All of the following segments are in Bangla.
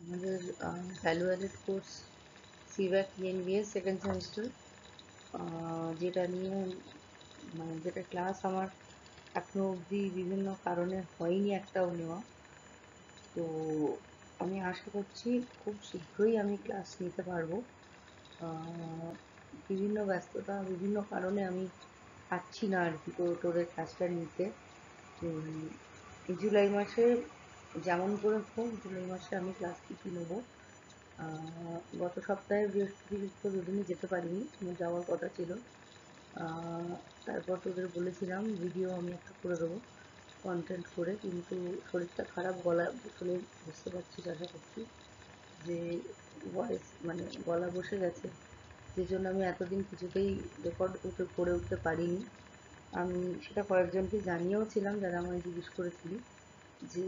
আমাদের value added course সিভ্যাক NVS second semester, যেটা নিয়ে মানে যেটা ক্লাস আমার এখনো অবধি বিভিন্ন কারণে হয়নি একটাও নেওয়া। তো আমি আশা করছি খুব শীঘ্রই আমি ক্লাস নিতে পারবো। বিভিন্ন ব্যস্ততা, বিভিন্ন কারণে আমি পাচ্ছি না আর কি তোদের ক্লাসটা নিতে। জুলাই মাসে যেমন করে হোক জুলাই মাসে আমি ক্লাস কিছু নেবো। গত সপ্তাহে বৃহস্পতি শুক্র দুদিনই যেতে পারিনি, আমার যাওয়ার কথা ছিল। তারপর তোদের বলেছিলাম ভিডিও আমি একটা করে দেবো কন্টেন্ট করে, কিন্তু শরীরটা খারাপ, গলা শুনে বুঝতে পারছিস, আশা করছি যে ভয়েস মানে গলা বসে গেছে, যে জন্য আমি এতদিন কিছুতেই রেকর্ড করে উঠতে পারিনি। আমি সেটা কয়েকজনকে জানিয়েও ছিলাম যারা আমায় জিজ্ঞেস করেছিল যে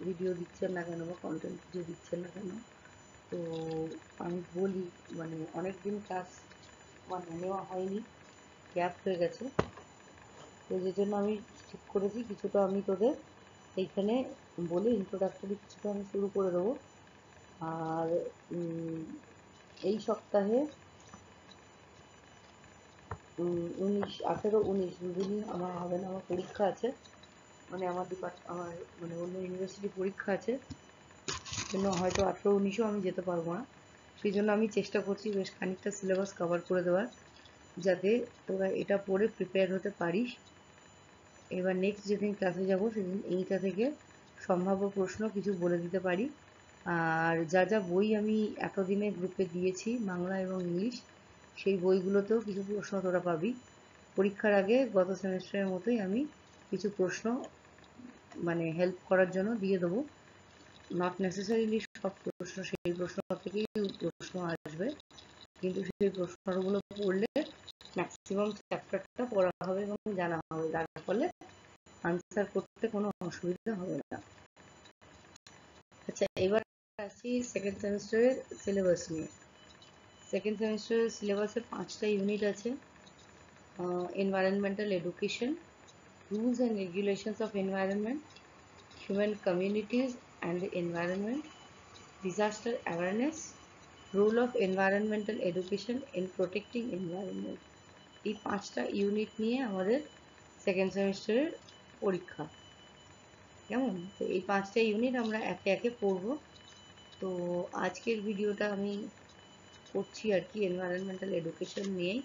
ভিডিও দিচ্ছেন না কেন বা কন্টেন্ট কিছু দিচ্ছেন না কেন। তো আমি বলি মানে অনেক দিন ক্লাস মানে নেওয়া হয়নি, গ্যাপ হয়ে গেছে। তো যে জন্য আমি ঠিক করেছি কিছুটা আমি তোদের এইখানে বলে ইন্ট্রোডাক্টরি কিছুটা আমি শুরু করে দেবো। আর এই সপ্তাহে 18-19 দুদিনই আমার হবে না, আমার পরীক্ষা আছে, মানে আমার আমার মানে অন্য ইউনিভার্সিটি পরীক্ষা আছে, জন্য হয়তো 18-19ও আমি যেতে পারবো না। সেই জন্য আমি চেষ্টা করছি বেশ খানিকটা সিলেবাস কভার করে দেওয়ার, যাতে তোরা এটা পড়ে প্রিপেয়ার হতে পারিস। এবার নেক্সট যেদিন ক্লাসে যাব সেদিন এইটা থেকে সম্ভাব্য প্রশ্ন কিছু বলে দিতে পারি। আর যা যা বই আমি এতদিনে গ্রুপে দিয়েছি বাংলা এবং ইংলিশ, সেই বইগুলোতেও কিছু প্রশ্ন তোরা পাবি। পরীক্ষার আগে গত সেমিস্টারের মতোই আমি কিছু প্রশ্ন মানে হেল্প করার জন্য দিয়ে দেবো। নট নেসেসারিলি সব প্রশ্ন সেই প্রশ্ন থেকেই প্রশ্ন আসবে, কিন্তু সেই প্রশ্নগুলো পড়লে ম্যাক্সিমাম চ্যাপ্টারটা পড়া হবে এবং জানা হবে, যার ফলে আনসার করতে কোনো অসুবিধা হবে না। আচ্ছা, এবার আসি সেকেন্ড সেমিস্টারের সিলেবাস নিয়ে। সেকেন্ড সেমিস্টারের সিলেবাসে 5টা ইউনিট আছে। Environmental education, rules and regulations of environment, human communities and the environment, disaster awareness, role of environmental education in protecting environment। এই 5টা ইউনিট নিয়ে আমাদের সেকেন্ড সেমিস্টারের পরীক্ষা। কেমন? তো এই 5টা ইউনিট আমরা একে একে পড়ব। তো আজকের ভিডিওটা আমি করছি আর কি এনভায়রনমেন্টাল এডুকেশন নিয়েই।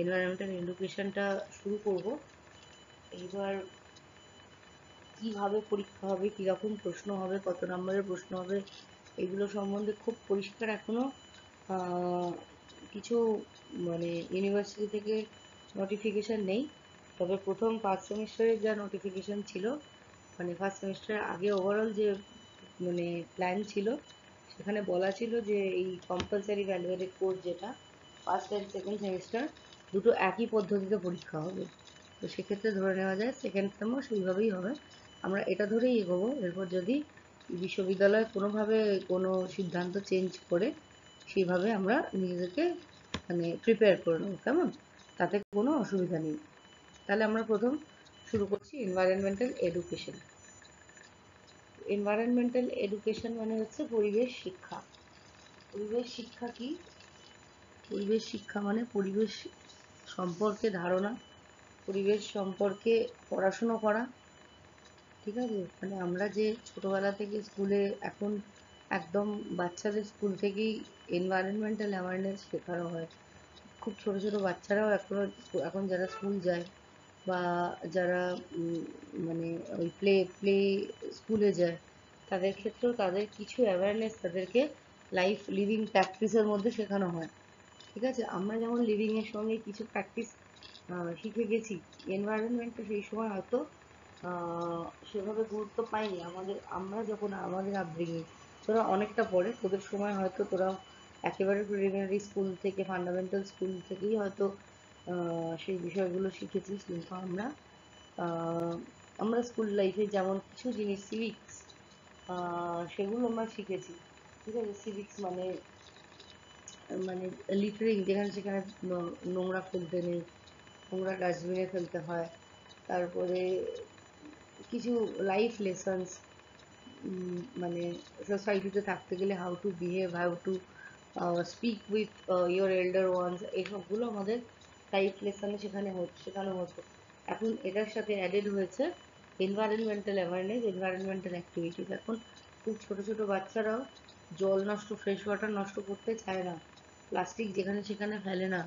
এনভায়রনমেন্টাল এডুকেশনটা শুরু করব। এইবার কিভাবে পরীক্ষা হবে, কীরকম প্রশ্ন হবে, কত নম্বরের প্রশ্ন হবে, এগুলো সম্বন্ধে খুব পরিষ্কার এখনও কিছু মানে ইউনিভার্সিটি থেকে নোটিফিকেশান নেই। তবে প্রথম ফার্স্ট সেমিস্টারের যা নোটিফিকেশান ছিল, মানে ফার্স্ট সেমিস্টারের আগে ওভারঅল যে মানে প্ল্যান ছিল, সেখানে বলা ছিল যে এই কম্পালসারি ভ্যালু অ্যাডেড কোর্স যেটা ফার্স্ট অ্যান্ড সেকেন্ড সেমিস্টার দুটো একই পদ্ধতিতে পরীক্ষা হবে। তো সেক্ষেত্রে ধরে নেওয়া যায় সেকেন্ড সেমও সেইভাবেই হবে। আমরা এটা ধরেই এগোবো। এরপর যদি বিশ্ববিদ্যালয় কোনোভাবে কোনো সিদ্ধান্ত চেঞ্জ করে, সেইভাবে আমরা নিজেদেরকে মানে প্রিপেয়ার করে নেবো। কেমন? তাতে কোনো অসুবিধা নেই। তাহলে আমরা প্রথম শুরু করছি এনভায়রনমেন্টাল এডুকেশন। এনভায়রনমেন্টাল এডুকেশন মানে হচ্ছে পরিবেশ শিক্ষা। পরিবেশ শিক্ষা কি? পরিবেশ শিক্ষা মানে পরিবেশ সম্পর্কে ধারণা, পরিবেশ সম্পর্কে পড়াশুনো করা। ঠিক আছে? মানে আমরা যে ছোটোবেলা থেকে স্কুলে এখন একদম বাচ্চাদের স্কুল থেকেই এনভায়রনমেন্টাল অ্যাওয়ারনেস শেখানো হয়। খুব ছোটো ছোটো বাচ্চারাও এখন যারা স্কুল যায় বা যারা মানে ওই প্লে স্কুলে যায়, তাদের ক্ষেত্রেও তাদের কিছু অ্যাওয়ারনেস তাদেরকে লাইফ লিভিং প্র্যাকটিসের মধ্যে শেখানো হয়। ঠিক আছে? আমরা যেমন লিভিংয়ের সঙ্গে কিছু প্র্যাকটিস শিখে গেছি, এনভায়রনমেন্টটা সেই সময় হয়তো সেভাবে গুরুত্ব পাইনি। আমরা যখন আমাদের আপব্রিঙিং, তোরা অনেকটা পরে, তোদের সময় হয়তো তোরা একেবারে প্রিলিমিনারি স্কুল থেকে ফান্ডামেন্টাল স্কুল থেকেই হয়তো সেই বিষয়গুলো শিখেছিস, কিন্তু আমরা স্কুল লাইফে যেমন কিছু জিনিস সিভিক্স সেগুলো আমরা শিখেছি। ঠিক আছে? সিভিক্স মানে মানে লিটারিং, যেখানে সেখানে নোংরা ফেলতে নেই, নোংরা ডাস্টবিনে ফেলতে হয়। তারপরে কিছু লাইফ লেসন্স, মানে সোসাইটিতে থাকতে গেলে how to behave, how to speak with your elder ones, এইসবগুলো আমাদের লাইফ লেসনে শেখানো হতো। এখন এটার সাথে অ্যাডেড হয়েছে এনভায়রনমেন্টাল অ্যাওয়ারনেস, এনভায়রনমেন্টাল অ্যাক্টিভিটিস। এখন খুব ছোট ছোট বাচ্চারাও জল নষ্ট, ফ্রেশ ওয়াটার নষ্ট করতে চায় না, প্লাস্টিক যেখানে সেখানে ফেলে না,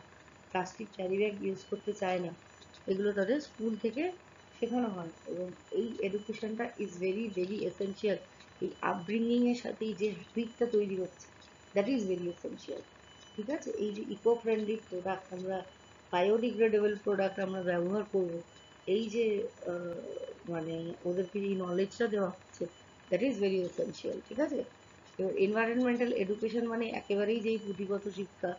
প্লাস্টিক ক্যারি ব্যাগ ইউজ করতে চায় না। এগুলো তাদের স্কুল থেকে শেখানো হয়, এবং এই এডুকেশনটা ইজ ভেরি ভেরি এসেনশিয়াল। এই আপব্রিঙ্গিংয়ের সাথে এই যে হ্যাবিটটা তৈরি হচ্ছে, দ্যাট ইজ ভেরি এসেনশিয়াল। ঠিক আছে, এই যে ইকো ফ্রেন্ডলি প্রোডাক্ট আমরা, বায়োডিগ্রেডেবল প্রোডাক্ট আমরা ব্যবহার করব, এই যে আহ, মানে ওদেরকে এই নলেজটা দেওয়া হচ্ছে, দ্যাট ইজ ভেরি এসেনশিয়াল। ঠিক আছে, এবার এনভায়রনমেন্টাল এডুকেশন মানে একেবারেই যেই পুঁথিগত শিক্ষা,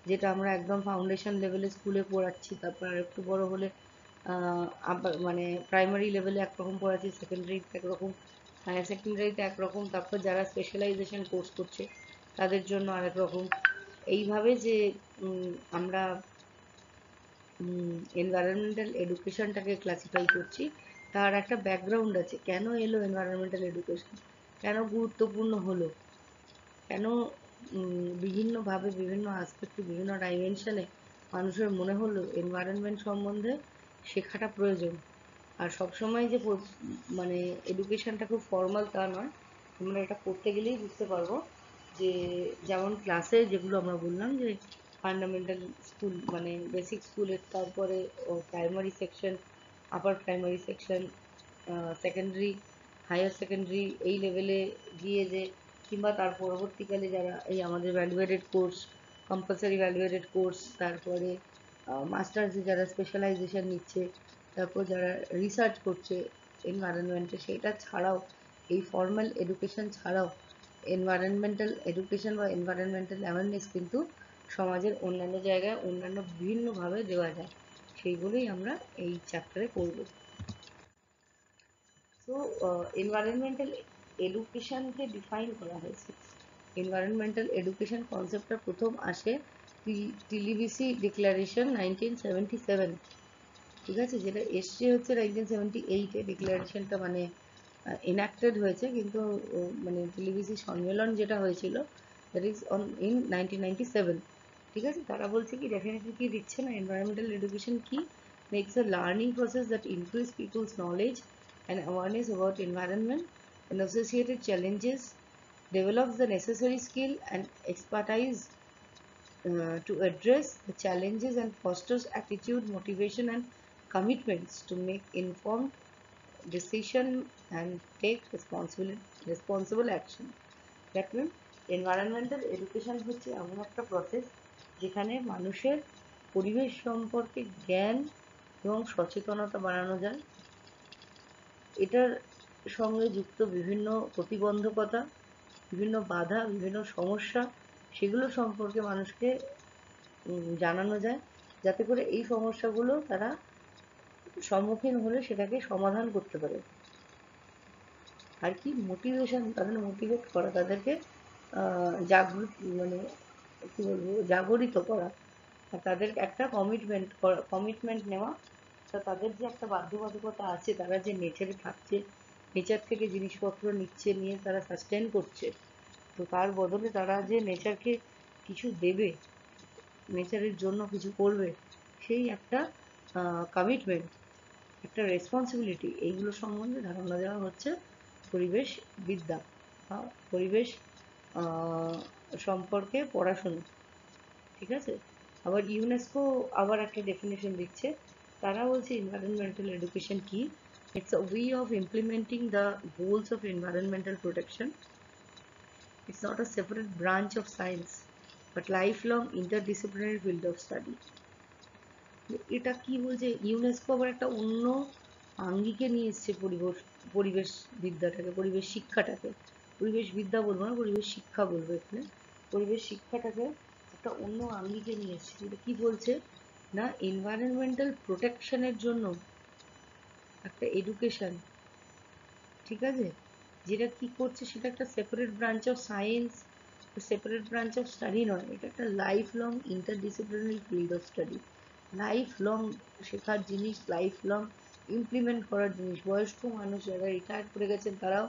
যেটা আমরা একদম ফাউন্ডেশন লেভেলে স্কুলে পড়াচ্ছি, তারপর আর একটু বড় হলে আবার মানে প্রাইমারি লেভেলে একরকম পড়াচ্ছি, সেকেন্ডারিতে একরকম, হায়ার সেকেন্ডারিতে একরকম, তারপর যারা স্পেশালাইজেশন কোর্স করছে তাদের জন্য আরেক রকম। এইভাবে যে আমরা এনভায়রনমেন্টাল এডুকেশনটাকে ক্লাসিফাই করছি, তার একটা ব্যাকগ্রাউন্ড আছে। কেন এলো এনভায়রনমেন্টাল এডুকেশন, কেন গুরুত্বপূর্ণ হলো, কেন বিভিন্নভাবে বিভিন্ন আসপেক্টে বিভিন্ন ডাইমেনশনে মানুষের মনে হলো এনভায়রনমেন্ট সম্বন্ধে শেখাটা প্রয়োজন। আর সবসময় যে মানে এডুকেশনটা খুব ফর্মাল তা নয়, আমরা এটা করতে গেলেই বুঝতে পারবো যে যেমন ক্লাসে যেগুলো আমরা বললাম যে ফান্ডামেন্টাল স্কুল মানে বেসিক স্কুলের, তারপরে primary section, upper primary section, secondary, higher secondary, এই লেভেলে গিয়ে যে, কিংবা তার পরবর্তীকালে যারা এই আমাদের valuated course, compulsory valuated course, তারপরে মাস্টার্সে যারা স্পেশালাইজেশন নিচ্ছে, তারপর যারা রিসার্চ করছে এনভায়রনমেন্টে, সেটা ছাড়াও এই ফর্মাল এডুকেশন ছাড়াও এনভায়রনমেন্টাল এডুকেশন বা এনভায়রনমেন্টাল অ্যাওয়ারনেস কিন্তু সমাজের অন্যান্য জায়গায় অন্যান্য বিভিন্নভাবে দেওয়া যায়। সেইগুলোই আমরা এই চ্যাপ্টারে করব। সো এনভায়রনমেন্টাল এডুকেশনকে ডিফাইন করা হয়েছে। এনভায়রনমেন্টাল এডুকেশন কনসেপ্টটা প্রথম আসে টিলিভিসি ডিক্লারেশন 1977। ঠিক আছে, যেটা এসছে হচ্ছে 1978-এ ডিক্লারেশনটা মানে এনাক্টেড হয়েছে, কিন্তু মানে টিলিভিসি সম্মেলন যেটা হয়েছিল দ্যাট ইজ অন ইন 1997। ঠিক আছে, তারা বলছে কি, ডেফিনেটলি কি দিচ্ছে না, এনভায়রনমেন্টাল এডুকেশন কি, makes a learning process that increase people's knowledge and awareness about environment and associated challenges, develops the necessary skill and expertise to address the challenges, and fosters attitude, motivation, and commitments to make informed decision and take responsible action. That means environmental education হচ্ছে এমন একটা প্রসেস যেখানে মানুষের পরিবেশ সম্পর্কে জ্ঞান এবং সচেতনতা বাড়ানো যায়। এটার সঙ্গে যুক্ত বিভিন্ন প্রতিবন্ধকতা, বিভিন্ন বাধা, বিভিন্ন সমস্যা, সেগুলো সম্পর্কে মানুষকে জানানো যায়, যাতে করে এই সমস্যাগুলো তারা সম্মুখীন হলে সেটাকে সমাধান করতে পারে। আর কি মোটিভেশন, তাদের মোটিভেট করা, তাদেরকে জাগৃত মানে কী বলবো, জাগরিত করা, আর তাদের একটা কমিটমেন্ট নেওয়া। তা তাদের যে একটা বাধ্যবাধকতা আছে, তারা যে নেচারে থাকছে, নেচার থেকে জিনিসপত্র নিচ্ছে, নিয়ে তারা সাস্টেন করছে, তো তার বদলে তারা যে নেচারকে কিছু দেবে, নেচারের জন্য কিছু করবে, সেই একটা কমিটমেন্ট, একটা রেসপন্সিবিলিটি, এইগুলো সম্বন্ধে ধারণা দেওয়া হচ্ছে পরিবেশ বিদ্যা বা পরিবেশ সম্পর্কে পড়াশুনো। ঠিক আছে, আবার ইউনেস্কো আবার একটা ডেফিনেশন দিচ্ছে। তারা বলছে এনভায়রনমেন্টাল এডুকেশন কি, it's a way of implementing the goals of environmental protection. It's not a separate branch of science but life long interdisciplinary field of study. এটা কি বলছে, ইউনেস্কো আবার একটা অন্য আঙ্গিকে নিয়ে এসছে পরিবেশ বিদ্যাটাকে, পরিবেশ শিক্ষাটাকে, পরিবেশ বিদ্যা বলবো না, পরিবেশ শিক্ষা বলবো এখানে। পরিবেশ শিক্ষাটাকে একটা অন্য আঙ্গিকে নিয়ে এসছে। এটা কি বলছে না, এনভায়রনমেন্টাল প্রোটেকশনের জন্য একটা এডুকেশন, ঠিক আছে, যেটা কি করছে, সেটা একটা separate branch of science, separate branch of study নয়, এটা একটা life long interdisciplinary field of study. Life long শেখার জিনিস, লাইফ লং ইমপ্লিমেন্ট করার জিনিস। বয়স্ক মানুষ যারা রিটায়ার করে গেছেন, তারাও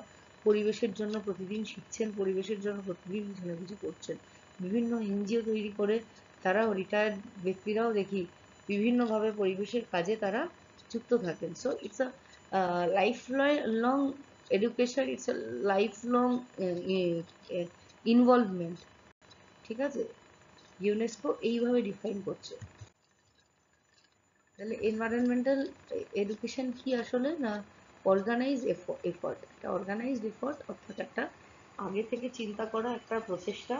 পরিবেশের জন্য প্রতিদিন শিখছেন, পরিবেশের জন্য প্রতিদিন কিছু না কিছু করছেন। বিভিন্ন এনজিও তৈরি করে তারাও, রিটায়ার্ড ব্যক্তিরাও দেখি বিভিন্নভাবে পরিবেশের কাজে তারা যুক্ত থাকেন। So it's a life long education, it's a life long involvement. ঠিক আছে, ইউনেস্কো এইভাবে ডিফাইন করছে। তাহলে এনভায়রনমেন্টাল এডুকেশন কি আসলে? না, অর্গানাইজ এফর্ট, একটা অর্গানাইজড এফর্ট, অর্থাৎ একটা আগে থেকে চিন্তা করা একটা প্রচেষ্টা,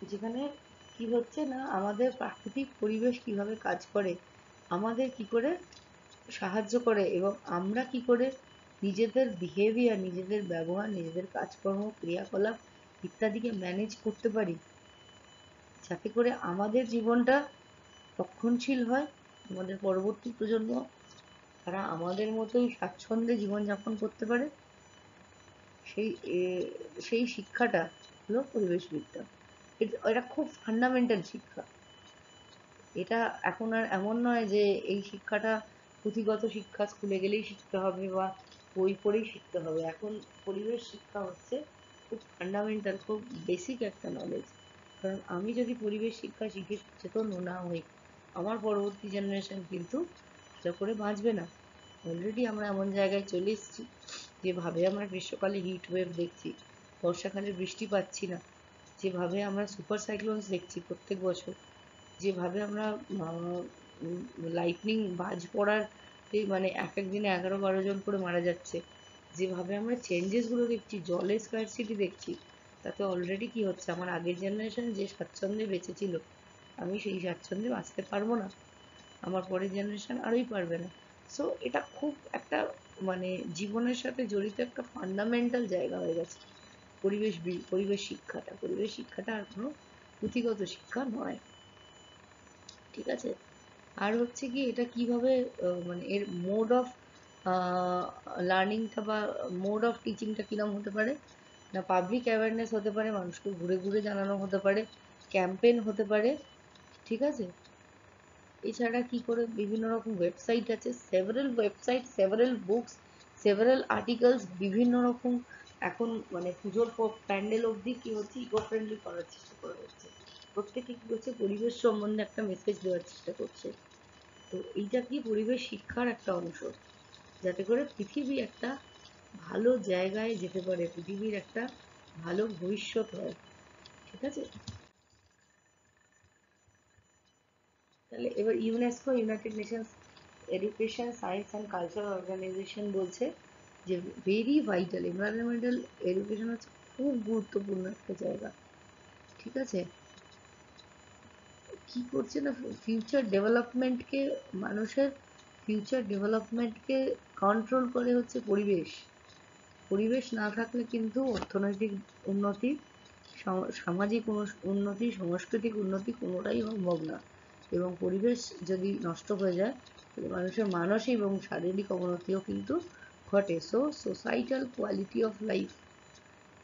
যেখানে কি হচ্ছে না, আমাদের প্রাকৃতিক পরিবেশ কিভাবে কাজ করে, আমাদের কি করে সাহায্য করে, এবং আমরা কি করে নিজেদের বিহেভিয়ার, নিজেদের ব্যবহার, নিজেদের কাজকর্ম, ক্রিয়াকলাপ ইত্যাদিকে ম্যানেজ করতে পারি, যাতে করে আমাদের জীবনটা রক্ষণশীল হয়, আমাদের পরবর্তী প্রজন্ম তারা আমাদের মতোই স্বাচ্ছন্দ্যে জীবনযাপন করতে পারে। সেই সেই শিক্ষাটা হলো পরিবেশবিদ্যা। এটা খুব ফান্ডামেন্টাল শিক্ষা। এটা এখন আর এমন নয় যে এই শিক্ষাটা পুঁথিগত শিক্ষা, স্কুলে গেলেই শিখতে হবে বা বই পড়েই শিখতে হবে। এখন পরিবেশ শিক্ষা হচ্ছে খুব ফান্ডামেন্টাল, খুব বেসিক একটা নলেজ। কারণ আমি যদি পরিবেশ শিক্ষা শিখে সচেতন না হই, আমার পরবর্তী জেনারেশন কিন্তু ভালো করে বাঁচবে না। অলরেডি আমরা এমন জায়গায় চলে এসেছি যেভাবে আমরা গ্রীষ্মকালে হিট ওয়েভ দেখছি, বর্ষাকালে বৃষ্টি পাচ্ছি না, যেভাবে আমরা সুপার সাইক্লোনস দেখছি প্রত্যেক বছর, যেভাবে আমরা লাইটনিং বাজ পড়ার মানে এক এক দিনে 11-12 জন করে মারা যাচ্ছে, যেভাবে আমরা চেঞ্জেসগুলো দেখছি, জলের স্কারসিটি দেখছি, তাতে অলরেডি কি হচ্ছে, আমার আগের জেনারেশন যে স্বাচ্ছন্দ্যে বেঁচেছিল, আমি সেই স্বাচ্ছন্দ্যে বাঁচতে পারবো না, আমার পরের জেনারেশন আরোই পারবে না। সো এটা খুব একটা মানে জীবনের সাথে জড়িত একটা ফান্ডামেন্টাল জায়গা হয়ে গেছে পরিবেশ শিক্ষাটা আর কোনো পুঁথিগত শিক্ষা নয়। ঠিক আছে, আর হচ্ছে কি এটা কিভাবে মানে এর মোড অফ লার্নিংটা বা মোড অফ টিচিংটা কিরম হতে পারে? না, পাবলিক অ্যাওয়ারনেস হতে পারে, মানুষকে ঘুরে ঘুরে জানানো হতে পারে, ক্যাম্পেন হতে পারে। ঠিক আছে, এছাড়া কি করে বিভিন্ন রকম ওয়েবসাইট আছে, several website, several books, several articles, বিভিন্ন রকম এখন মানে পুজোর প্যান্ডেল অবধি কি হচ্ছে, ইকো ফ্রেন্ডলি করার চেষ্টা করা হচ্ছে। প্রত্যেকে কি করছে, পরিবেশ সম্বন্ধে একটা মেসেজ দেওয়ার চেষ্টা করছে। তো এইটা কি পরিবেশ শিক্ষার একটা অংশ, যাতে করে পৃথিবী একটা ভালো জায়গায় যেতে পারে, পৃথিবীর একটা ভালো ভবিষ্যৎ হয়। ঠিক আছে, তাহলে এবার UNESCO, United Nations Education, Science and Culture Organization বলছে যে ভেরি ভাইটাল, এনভায়রনমেন্টাল এডুকেশন হচ্ছে খুব গুরুত্বপূর্ণ একটা জায়গা। ঠিক আছে, কি করছে না, ফিউচার ডেভেলপমেন্টকে, মানুষের ফিউচার ডেভেলপমেন্টকে কন্ট্রোল করে হচ্ছে পরিবেশ। পরিবেশ না থাকলে কিন্তু অর্থনৈতিক উন্নতি, সামাজিক উন্নতি, সাংস্কৃতিক উন্নতি কোনোটাই সম্ভব না। এবং পরিবেশ যদি নষ্ট হয়ে যায় তাহলে মানুষের মানসিক এবং শারীরিক অবনতিও কিন্তু ঘটে। So societal quality of life,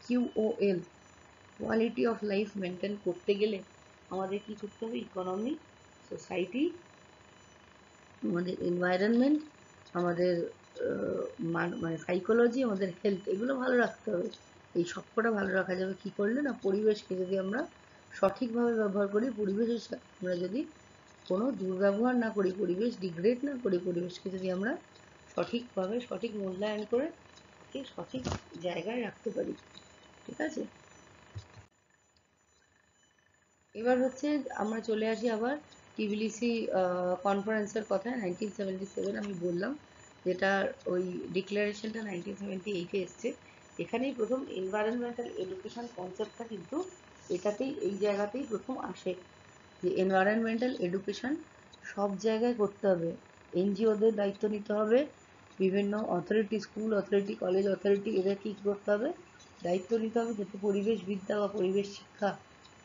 QOL, quality of life maintain করতে গেলে আমাদের কি করতে হবে? ইকোনমি, সোসাইটি, আমাদের এনভায়রনমেন্ট, আমাদের মানে সাইকোলজি, আমাদের হেলথ, এগুলো ভালো রাখতে হবে। এই সবকটা ভালো রাখা যাবে কি করলে? না, পরিবেশকে যদি আমরা সঠিকভাবে ব্যবহার করি, পরিবেশের সাথে আমরা যদি কোনো দুর্ব্যবহার না করি, পরিবেশ ডিগ্রেড না করি, পরিবেশকে যদি আমরা সঠিকভাবে সঠিক মূল্যায়ন করে তাকে সঠিক জায়গায় রাখতে পারি। ঠিক আছে, এবার হচ্ছে আমরা চলে আসি আবার টিবিলিসি কনফারেন্সের কথায়। 1977 আমি বললাম, যেটা ওই ডিক্লারেশনটা 1978-এ এসছে। এখানেই প্রথম এনভায়রনমেন্টাল এডুকেশন কনসেপ্টটা কিন্তু এটাতেই, এই জায়গাতেই প্রথম আসে, যে এনভায়রনমেন্টাল এডুকেশন সব জায়গায় করতে হবে, এনজিওদের দায়িত্ব নিতে হবে, বিভিন্ন authority, school authority, college authority, এদের কী করতে হবে? দায়িত্ব নিতে হবে, যাতে পরিবেশবিদ্যা বা পরিবেশ শিক্ষা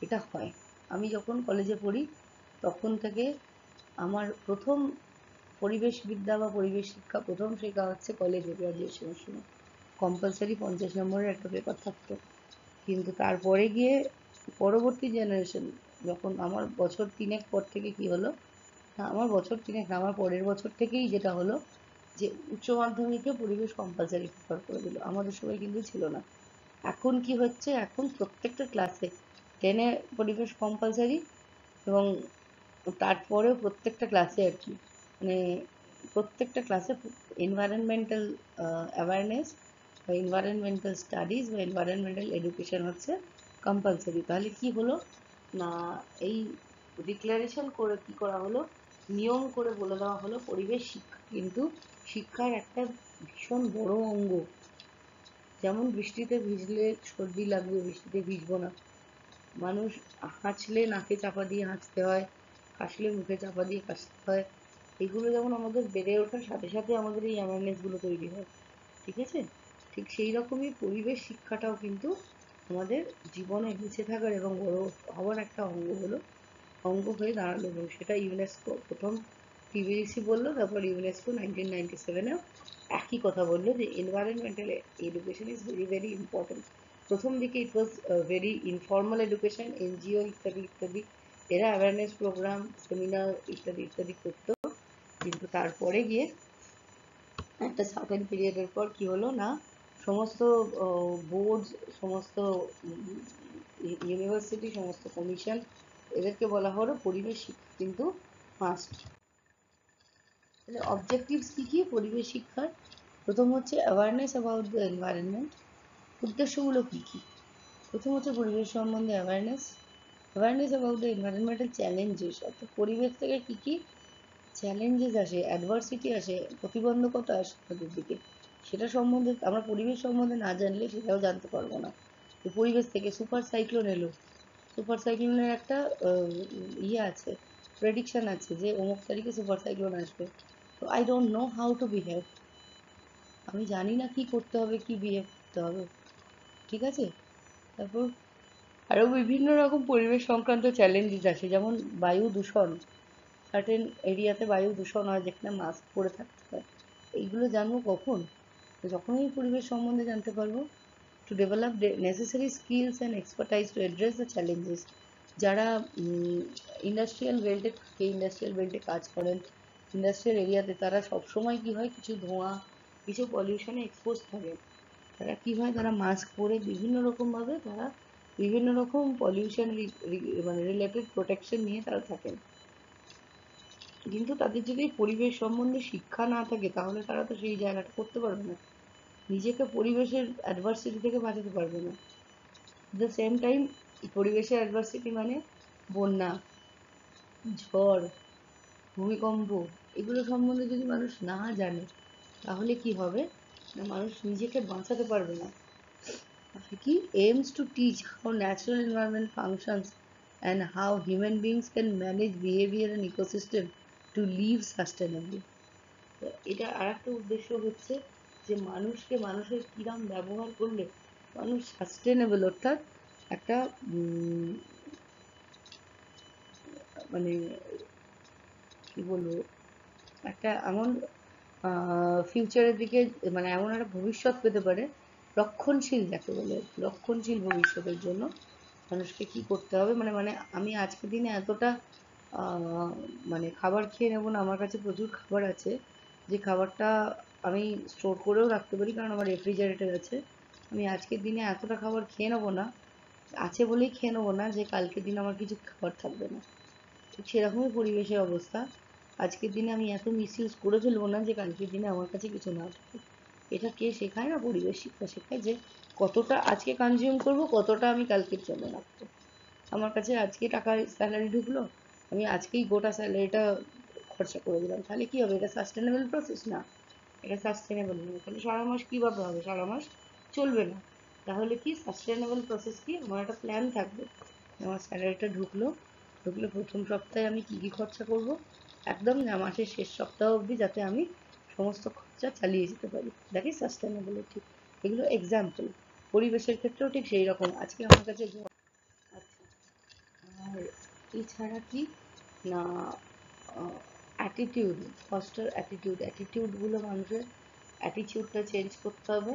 এটা হয়। আমি যখন কলেজে পড়ি তখন থেকে আমার প্রথম পরিবেশবিদ্যা বা পরিবেশ শিক্ষা প্রথম শেখা হচ্ছে কলেজে, গ্র্যাজুয়েশনের সময় কম্পালসারি 50 নম্বরের একটা পেপার থাকতো। কিন্তু তারপরে গিয়ে পরবর্তী জেনারেশন, যখন আমার বছর 3 পর থেকে কি হলো, না আমার বছর 3 না, আমার পরের বছর থেকেই যেটা হলো, যে উচ্চ মাধ্যমিকে পরিবেশ কম্পালসারি প্রেফার করে দিল, আমাদের সময় কিন্তু ছিল না। এখন কি হচ্ছে, এখন প্রত্যেকটা ক্লাসে 10-এ পরিবেশ কম্পালসারি, এবং তারপরেও প্রত্যেকটা ক্লাসে আর কি, মানে প্রত্যেকটা ক্লাসে এনভায়রনমেন্টাল অ্যাওয়ারনেস বা এনভায়রনমেন্টাল স্টাডিজ বা এনভায়রনমেন্টাল এডুকেশন হচ্ছে কম্পালসারি। তাহলে কি হলো না, এই ডিক্লারেশন করে কি করা হলো, নিয়ম করে বলে দেওয়া হলো পরিবেশ শিক্ষা কিন্তু শিক্ষার একটা ভীষণ বড় অঙ্গ। যেমন বৃষ্টিতে ভিজলে সর্দি লাগবে, বৃষ্টিতে ভিজবো না, মানুষ হাঁচলে নাকে চাপা দিয়ে হাঁচতে হয়, কাশলে মুখে চাপা দিয়ে কাশতে হয়, এগুলো যেমন আমাদের বেড়ে ওঠার সাথে সাথে আমাদের এই অ্যাওয়ারনেসগুলো তৈরি হয়, ঠিক আছে? ঠিক সেই রকমই পরিবেশ শিক্ষাটাও কিন্তু আমাদের জীবনে বেঁচে থাকার এবং বড় হওয়ার একটা অঙ্গ হয়ে দাঁড়ালো, এবং সেটা ইউনেস্কো প্রথম টিবিসি বললো, তারপর ইউনেস্কো 1997-এও একই কথা বললো যে environmental education is very very important. প্রথম দিকে it was very informal education, NGO ইত্যাদি ইত্যাদি, এরা অ্যাওয়ারনেস প্রোগ্রাম, সেমিনার ইত্যাদি ইত্যাদি করতো, কিন্তু তারপরে গিয়ে একটা সার্টেন পিরিয়ডের পর কি হলো না, সমস্ত বোর্ড, সমস্ত ইউনিভার্সিটি, সমস্ত কমিশন, এদেরকে বলা হলো পরিবেশ শিক্ষা কিন্তু মাস্ট। তাহলে অবজেক্টিভস কি কি পরিবেশ শিক্ষার? প্রথম হচ্ছে অ্যাওয়ারনেস অ্যাবাউট দ্য এনভায়রনমেন্ট। উদ্দেশ্যগুলো কি কি? প্রথম হচ্ছে পরিবেশ সম্বন্ধে awareness, awareness about the environmental challenges, অর্থাৎ পরিবেশ থেকে কি কি চ্যালেঞ্জেস আসে, অ্যাডভার্সিটি আসে, প্রতিবন্ধকতা আসে আমাদের দিকে, সেটা সম্বন্ধে আমরা পরিবেশ সম্বন্ধে না জানলে সেটাও জানতে পারবো না। যে পরিবেশ থেকে সুপার সাইক্লোন এলো, সুপার সাইক্লোনের একটা ইয়ে আছে, প্রেডিকশন আছে যে অমুক তারিখে সুপার সাইক্লোন আসবে, তো I don't know how to behave, আমি জানি না কি করতে হবে, কি বিহেভ করতে হবে, ঠিক আছে? তারপর আরও বিভিন্ন রকম পরিবেশ সংক্রান্ত চ্যালেঞ্জেস আসে, যেমন বায়ু দূষণ, সার্টেন এরিয়াতে বায়ু দূষণ হয় যেখানে মাস্ক পরে থাকতে হয়, এইগুলো জানবো কখন? যখন আমি পরিবেশ সম্বন্ধে জানতে পারবো। To develop necessary skills and expertise to address the challenges, যারা ইন্ডাস্ট্রিয়াল বেল্টে থাকে, ইন্ডাস্ট্রিয়াল বেল্টে কাজ করেন, ইন্ডাস্ট্রিয়াল এরিয়াতে, তারা সবসময় কী হয়, কিছু ধোঁয়া, কিছু পলিউশনে এক্সপোজ থাকে, তারা কী হয়, তারা মাস্ক পরে বিভিন্ন রকমভাবে তারা বিভিন্ন রকম পলিউশন মানে রিলেটেড প্রোটেকশন নিয়ে তারা থাকেন, কিন্তু তাদের যদি পরিবেশ সম্বন্ধে শিক্ষা না থাকে তাহলে তারা তো সেই জায়গাটা করতে পারবে না, নিজেকে পরিবেশের অ্যাডভার্সিটি থেকে বাঁচাতে পারবে না। এট দ্য সেম টাইম পরিবেশের অ্যাডভার্সিটি মানে বন্যা, ঝড়, ভূমিকম্প, এগুলো সম্বন্ধে যদি মানুষ না জানে তাহলে কি হবে না, মানুষ নিজেকে বাঁচাতে পারবে না। কি aims to teach how natural environment functions and how human beings can manage behavior and ecosystem to live sustainably. তো এটা আর একটা উদ্দেশ্য হচ্ছে যে মানুষকে, মানুষের কিরাম ব্যবহার করলে মানুষ সাস্টেনেবল, অর্থাৎ একটা মানে কি বলবো, একটা এমন ফিউচারের দিকে, মানে এমন একটা ভবিষ্যৎ পেতে পারে, রক্ষণশীল যাকে বলে, রক্ষণশীল ভবিষ্যতের জন্য মানুষকে কি করতে হবে, মানে মানে আমি আজকের দিনে এতটা মানে খাবার খেয়ে নেবো না, আমার কাছে প্রচুর খাবার আছে যে খাবারটা আমি স্টোর করেও রাখতে পারি, কারণ আমার রেফ্রিজারেটর আছে, আমি আজকের দিনে এতটা খাবার খেয়ে নেবো না, আছে বলেই খেয়ে নেবো না যে কালকের দিন আমার কিছু খাবার থাকবে না, ঠিক সেরকমই পরিবেশের অবস্থা, আজকের দিনে আমি এত মিসইউজ করে ফেলবো না যে কালকের দিনে আমার কাছে কিছু না থাকে। এটা কে শেখায় না, পরিবেশ শিক্ষা শেখায় যে কতটা আজকে কনজিউম করব, কতটা আমি কালকের জন্য রাখবো। আমার কাছে আজকে টাকার স্যালারি ঢুকলো, আমি আজকেই গোটা স্যালারিটা খরচা করে দিলাম, তাহলে কি হবে, এটা সাস্টেনেবল প্রসেস না, এটা সাস্টেনেবল নয়, তাহলে সারা মাস কীভাবে হবে, সারা মাস চলবে না। তাহলে কি সাস্টেনেবল প্রসেস, কি আমার একটা প্ল্যান থাকবে, আমার স্যালারিটা ঢুকলো, ঢুকলে প্রথম সপ্তাহে আমি কী কী খরচা করব, একদম না মাসের শেষ সপ্তাহ অবধি যাতে আমি সমস্ত খরচা চালিয়ে যেতে পারি, দ্যাট ইজ সাস্টেনেবিলিটি। এগুলো এক্সাম্পল, পরিবেশের ক্ষেত্রেও ঠিক সেই রকম। আজকে আমার কাছে আচ্ছা, আর এছাড়া কি না, অ্যাটিটিউড, ফস্টার অ্যাটিটিউড, অ্যাটিটিউডগুলো মানুষের অ্যাটিটিউডটা চেঞ্জ করতে হবে,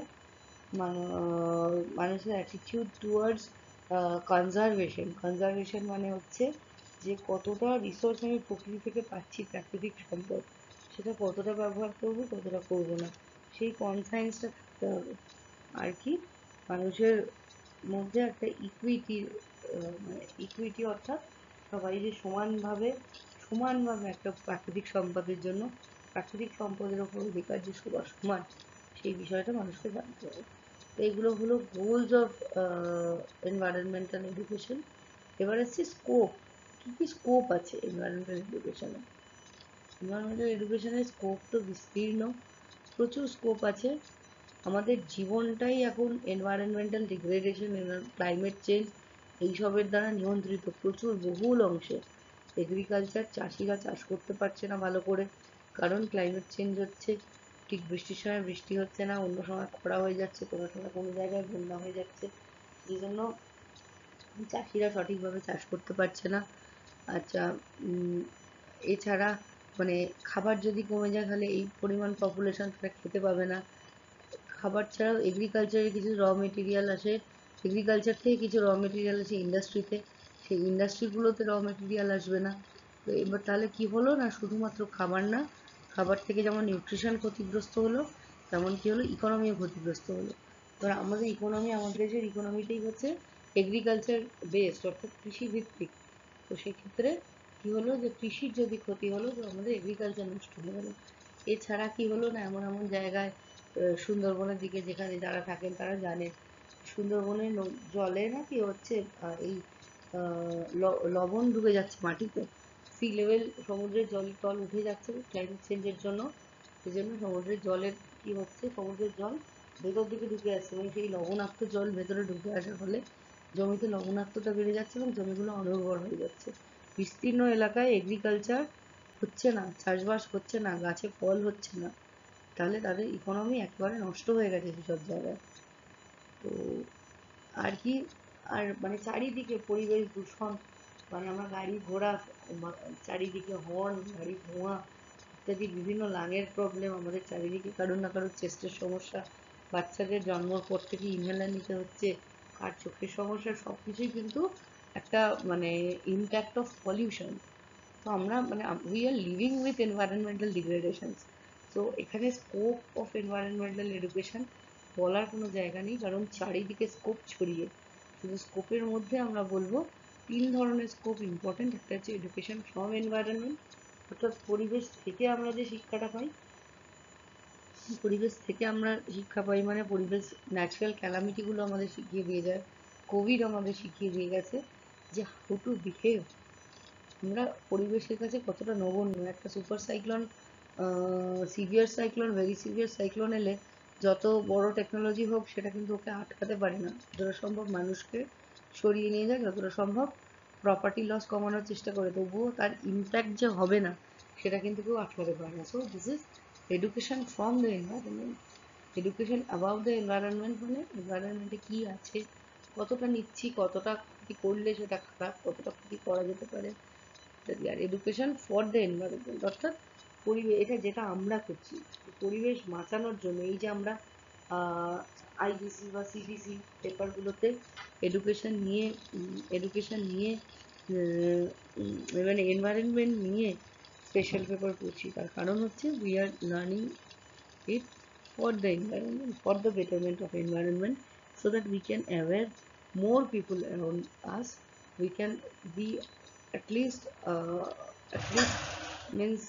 মানে মানুষের অ্যাটিটিউড টুয়ার্ডস কনজারভেশন, কনজারভেশন মানে হচ্ছে যে কতটা রিসোর্স আমি প্রকৃতি থেকে পাচ্ছি, প্রাকৃতিক সম্পদ, সেটা কতটা ব্যবহার করব কতটা করব না, সেই কনসায়েন্সটা থাকতে হবে। আর কি, মানুষের মধ্যে একটা ইকুইটির মানে ইকুইটি, অর্থাৎ সবাই যে সমানভাবে সমানভাবে একটা প্রাকৃতিক সম্পদের জন্য, প্রাকৃতিক সম্পদের ওপর অধিকার যে সবার সমান, সেই বিষয়টা মানুষকে জানতে হবে। তো এগুলো হলো গোলস অফ এনভায়রনমেন্টাল এডুকেশন। এবার আসছে স্কোপ। কী কী স্কোপ আছে এনভায়রনমেন্টাল এডুকেশনে? এনভায়রনমেন্টাল এডুকেশনের স্কোপ তো বিস্তীর্ণ, প্রচুর স্কোপ আছে। আমাদের জীবনটাই এখন এনভায়রনমেন্টাল ডিগ্রেডেশন, ক্লাইমেট চেঞ্জ এইসবের দ্বারা নিয়ন্ত্রিত প্রচুর বহুল অংশে। এগ্রিকালচার, চাষিরা চাষ করতে পারছে না ভালো করে, কারণ ক্লাইমেট চেঞ্জ হচ্ছে। ঠিক বৃষ্টির সময় বৃষ্টি হচ্ছে না, অন্য সময় খরা হয়ে যাচ্ছে, কোনো সময় কোনো জায়গায় বন্যা হয়ে যাচ্ছে, যে জন্য চাষিরা সঠিকভাবে চাষ করতে পারছে না। আচ্ছা, এছাড়া মানে খাবার যদি কমে যায় তাহলে এই পরিমাণ পপুলেশন তারা খেতে পাবে না। খাবার ছাড়াও এগ্রিকালচারের কিছু র মেটেরিয়াল আসে, এগ্রিকালচার থেকে কিছু র মেটেরিয়াল আসে ইন্ডাস্ট্রিতে, সেই ইন্ডাস্ট্রিগুলোতে র মেটেরিয়াল আসবে না। তো এবার তাহলে কি হলো না, শুধুমাত্র খাবার না, খাবার থেকে যেমন নিউট্রিশন ক্ষতিগ্রস্ত হলো, তেমন কি হলো, ইকোনমিও ক্ষতিগ্রস্ত হলো। এবার আমাদের ইকোনমি, আমাদের দেশের ইকোনমিটাই হচ্ছে এগ্রিকালচার বেসড, অর্থাৎ কৃষি ভিত্তিক। তো সেক্ষেত্রে কি হলো, যে কৃষির যদি ক্ষতি হলো তো আমাদের এগ্রিকালচার নষ্ট হয়ে গেলো। এছাড়া কি হলো না, এমন এমন জায়গায় সুন্দরবনের দিকে যেখানে যারা থাকেন তারা জানে, সুন্দরবনের জলে নাকি হচ্ছে এই লবণ ঢুকে যাচ্ছে মাটিতে। সি লেভেল, সমুদ্রের জলের তল উঠে যাচ্ছে ক্লাইমেট চেঞ্জের জন্য। সেই জন্য সমুদ্রের জলের কি হচ্ছে, সমুদ্রের জল ভেতর দিকে ঢুকে আসছে, এবং সেই লবণাক্ত জল ভেতরে ঢুকে আসার ফলে জমিতে লবণাক্ততা বেড়ে যাচ্ছে এবং জমিগুলো অনুর্বর হয়ে যাচ্ছে। বিস্তীর্ণ এলাকায় এগ্রিকালচার হচ্ছে না, চাষবাস হচ্ছে না, গাছে ফল হচ্ছে না, তাহলে তাদের ইকোনমি একেবারে নষ্ট হয়ে গেছে সেসব জায়গায়। তো আর কি, আর মানে চারিদিকে পরিবেশ দূষণ, মানে আমরা গাড়ি ঘোড়া, চারিদিকে হর্ন, গাড়ির ধোঁয়া ইত্যাদি, বিভিন্ন লাংয়ের প্রবলেম আমাদের চারিদিকে, কারোর না কারোর চেস্টের সমস্যা, বাচ্চাদের জন্মর পর থেকে ইনহেলার নিতে হচ্ছে, আর চোখের সমস্যা, সব কিছুই কিন্তু একটা মানে ইম্প্যাক্ট অফ পলিউশন। তো আমরা মানে we are living with environmental degradations. So এখানে স্কোপ অফ এনভায়রনমেন্টাল এডুকেশন বলার কোনো জায়গা নেই, কারণ চারিদিকে স্কোপ ছড়িয়ে। শুধু স্কোপের মধ্যে আমরা বলবো তিন ধরনের স্কোপ ইম্পর্টেন্ট। একটা হচ্ছে এডুকেশন ফ্রম এনভায়রনমেন্ট, অর্থাৎ পরিবেশ থেকে আমরা যে শিক্ষাটা পাই, পরিবেশ থেকে আমরা শিক্ষা পাই মানে পরিবেশ, ন্যাচারাল ক্যালামিটিগুলো আমাদের শিখিয়ে দিয়ে যায়। কোভিড আমাদের শিখিয়ে দিয়ে গেছে যে হাউ টু বিহেভ, আমরা পরিবেশের কাছে কতটা নগণ্য। একটা super cyclone, severe cyclone, very severe cyclone এলে যত বড় টেকনোলজি হোক সেটা কিন্তু ওকে আটকাতে পারে না। যতটা সম্ভব মানুষকে সরিয়ে নিয়ে যায়, যতটা সম্ভব প্রপার্টি লস কমানোর চেষ্টা করে, তবুও তার ইম্প্যাক্ট যে হবে না সেটা কিন্তু কেউ আটকাতে পারে না। So this is education from the environment. Education about the environment মানে এনভায়রনমেন্টে কী আছে, কতটা নিচ্ছি, কতটা ক্ষতি করলে সেটা খারাপ, কতটা ক্ষতি করা যেতে পারে ইত্যাদি। আর এডুকেশন ফর দ্য এনভায়রনমেন্ট অর্থাৎ পরিবেশ, এটা যেটা আমরা করছি পরিবেশ বাঁচানোর জন্য। এই যে আমরা আইডিসি বা সিডিসি পেপারগুলোতে এডুকেশন নিয়ে মানে এনভায়রনমেন্ট নিয়ে স্পেশাল পেপার পড়ছি, তার কারণ হচ্ছে we are learning it for the environment, for the betterment of environment, so that we can aware more people around us. We can be at least at least means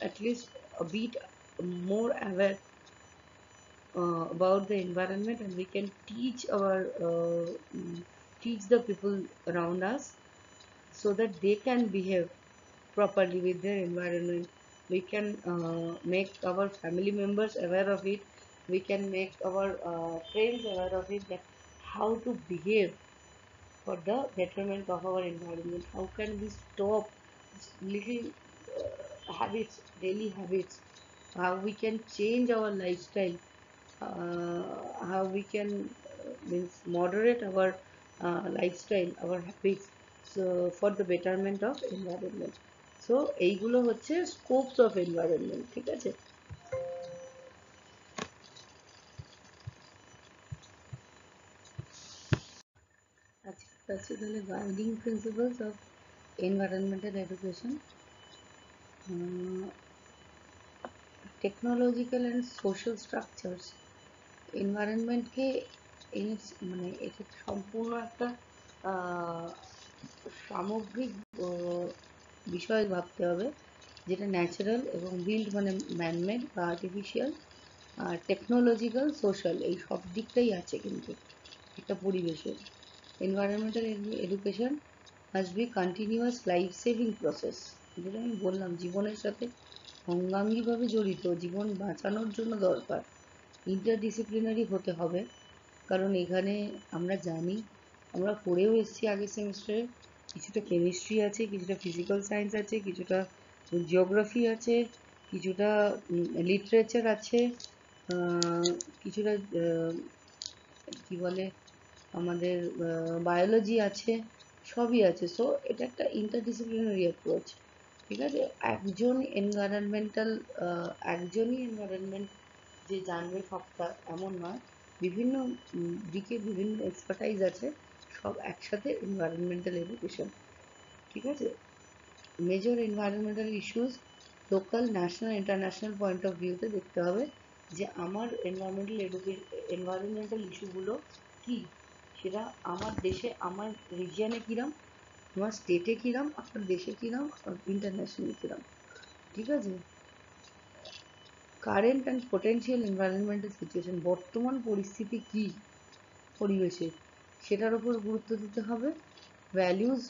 at least a bit more aware about the environment, and we can teach the people around us so that they can behave properly with their environment. We can make our family members aware of it. We can make our friends aware of it, that how to behave for the betterment of our environment. How can we stop little habits, daily habits? How we can change our lifestyle? How we can means moderate our lifestyle, our habits, so for the betterment of environment. So এইগুলো হচ্ছে স্কোপস অফ এনভায়রনমেন্ট, ঠিক আছে? আচ্ছা, তাহলে guiding principles of environmental education. Technological and social structures এনভায়রনমেন্টকে মানে এটা সম্পূর্ণ একটা সামগ্রিক বিষয় ভাবতে হবে, যেটা ন্যাচারাল এবং বিল্ড মানে ম্যানমেড বা আর্টিফিশিয়াল, আর টেকনোলজিক্যাল সোশ্যাল এই সব দিকটাই আছে কিন্তু একটা পরিবেশের। Environmental education must be continuous life saving process, যেটা আমি বললাম জীবনের সাথে অঙ্গাঙ্গিভাবে জড়িত, জীবন বাঁচানোর জন্য দরকার, ইন্টারডিসিপ্লিনারি হতে হবে। কারণ এখানে আমরা জানি, আমরা পড়েও এসেছি আগের সেমিস্টারে, কিছুটা কেমিস্ট্রি আছে, কিছুটা ফিজিক্যাল সায়েন্স আছে, কিছুটা জিওগ্রাফি আছে, কিছুটা লিটারেচার আছে, কিছুটা কি বলে আমাদের বায়োলজি আছে, সবই আছে। সো এটা একটা ইন্টারডিসিপ্লিনারি অ্যাপ্রোচ, ঠিক আছে। একজনই এনভায়রনমেন্ট যে জানবে সবটা এমন নয়, বিভিন্ন দিকে বিভিন্ন এক্সপার্টাইজ আছে, সব একসাথে এনভায়রনমেন্টাল এডুকেশন, ঠিক আছে। Major environmental issues local, national, international point of ভিউতে দেখতে হবে যে আমার এনভায়রনমেন্টাল ইস্যুগুলো কী, সেটা আমার দেশে, আমার রিজিয়নে কীরম, আমার স্টেটে কীরম, আমার দেশে কীরম, ইন্টারন্যাশনালি কীরম, ঠিক আছে। Current and potential environmental situation, বর্তমান পরিস্থিতি কী পরিবেশের, সেটার উপর গুরুত্ব দিতে হবে। Values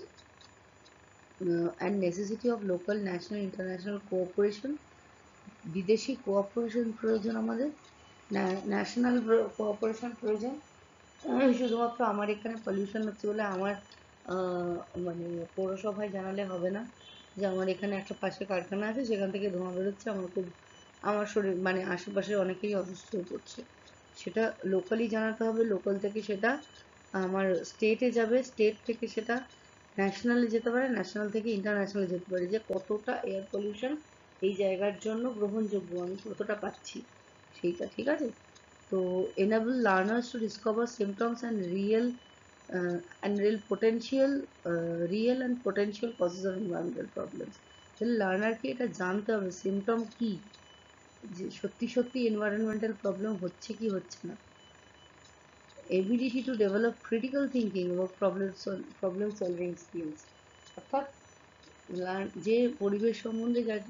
and necessity of local, national, international cooperation, বিদেশি কোঅপারেশন প্রয়োজন আমাদের, ন্যাশনাল কোঅপারেশন প্রয়োজন। শুধুমাত্র আমার এখানে পলিউশন হচ্ছে বলে আমার মানে পৌরসভায় জানালে হবে না যে আমার এখানে একটা পাশে কারখানা আছে, সেখান থেকে ধোঁয়া বেরোচ্ছে, আমার শরীর মানে আশেপাশে অনেকেই অসুস্থ হয়ে পড়ছে, সেটা লোকালি জানাতে হবে। লোকাল থেকে সেটা আমার স্টেটে যাবে, স্টেট থেকে সেটা ন্যাশনালে যেতে পারে, ন্যাশনাল থেকে ইন্টারন্যাশনালে যেতে পারে, যে কতটা এয়ার পলিউশন এই জায়গার জন্য গ্রহণযোগ্য, আমি কতটা পাচ্ছি সেইটা, ঠিক আছে। তো enable learners to discover symptoms and real and potential causes of environmental problems. তাহলে লার্নারকে এটা জানতে হবে সিমটম কি, যে সত্যি সত্যি এনভায়রনমেন্টাল প্রবলেম হচ্ছে কি হচ্ছে না। Ability to develop critical thinking এবং প্রবলেম সলভিং স্কিলস, অর্থাৎ যে পরিবেশ সম্বন্ধে যার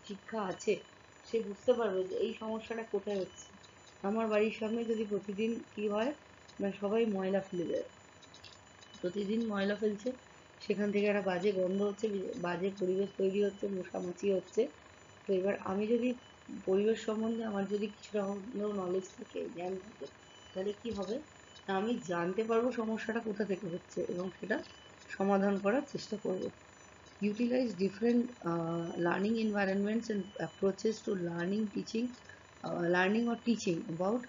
শিক্ষা আছে সে বুঝতে পারবে যে এই সমস্যাটা কোথায় হচ্ছে। আমার বাড়ির সামনে যদি প্রতিদিন কি হয় না, সবাই ময়লা ফেলে দেয়, প্রতিদিন ময়লা ফেলছে, সেখান থেকে একটা বাজে গন্ধ হচ্ছে, বাজে পরিবেশ তৈরি হচ্ছে, মশামাছি হচ্ছে। তো এবার আমি যদি পরিবেশ সম্বন্ধে আমার যদি কিছুটা হলেও নলেজ থাকে, জ্ঞান থাকে, তাহলে কি হবে না, আমি জানতে পারবো সমস্যাটা কোথা থেকে হচ্ছে এবং সেটা সমাধান করার চেষ্টা করব। Utilize different learning environments and approaches to learning or teaching about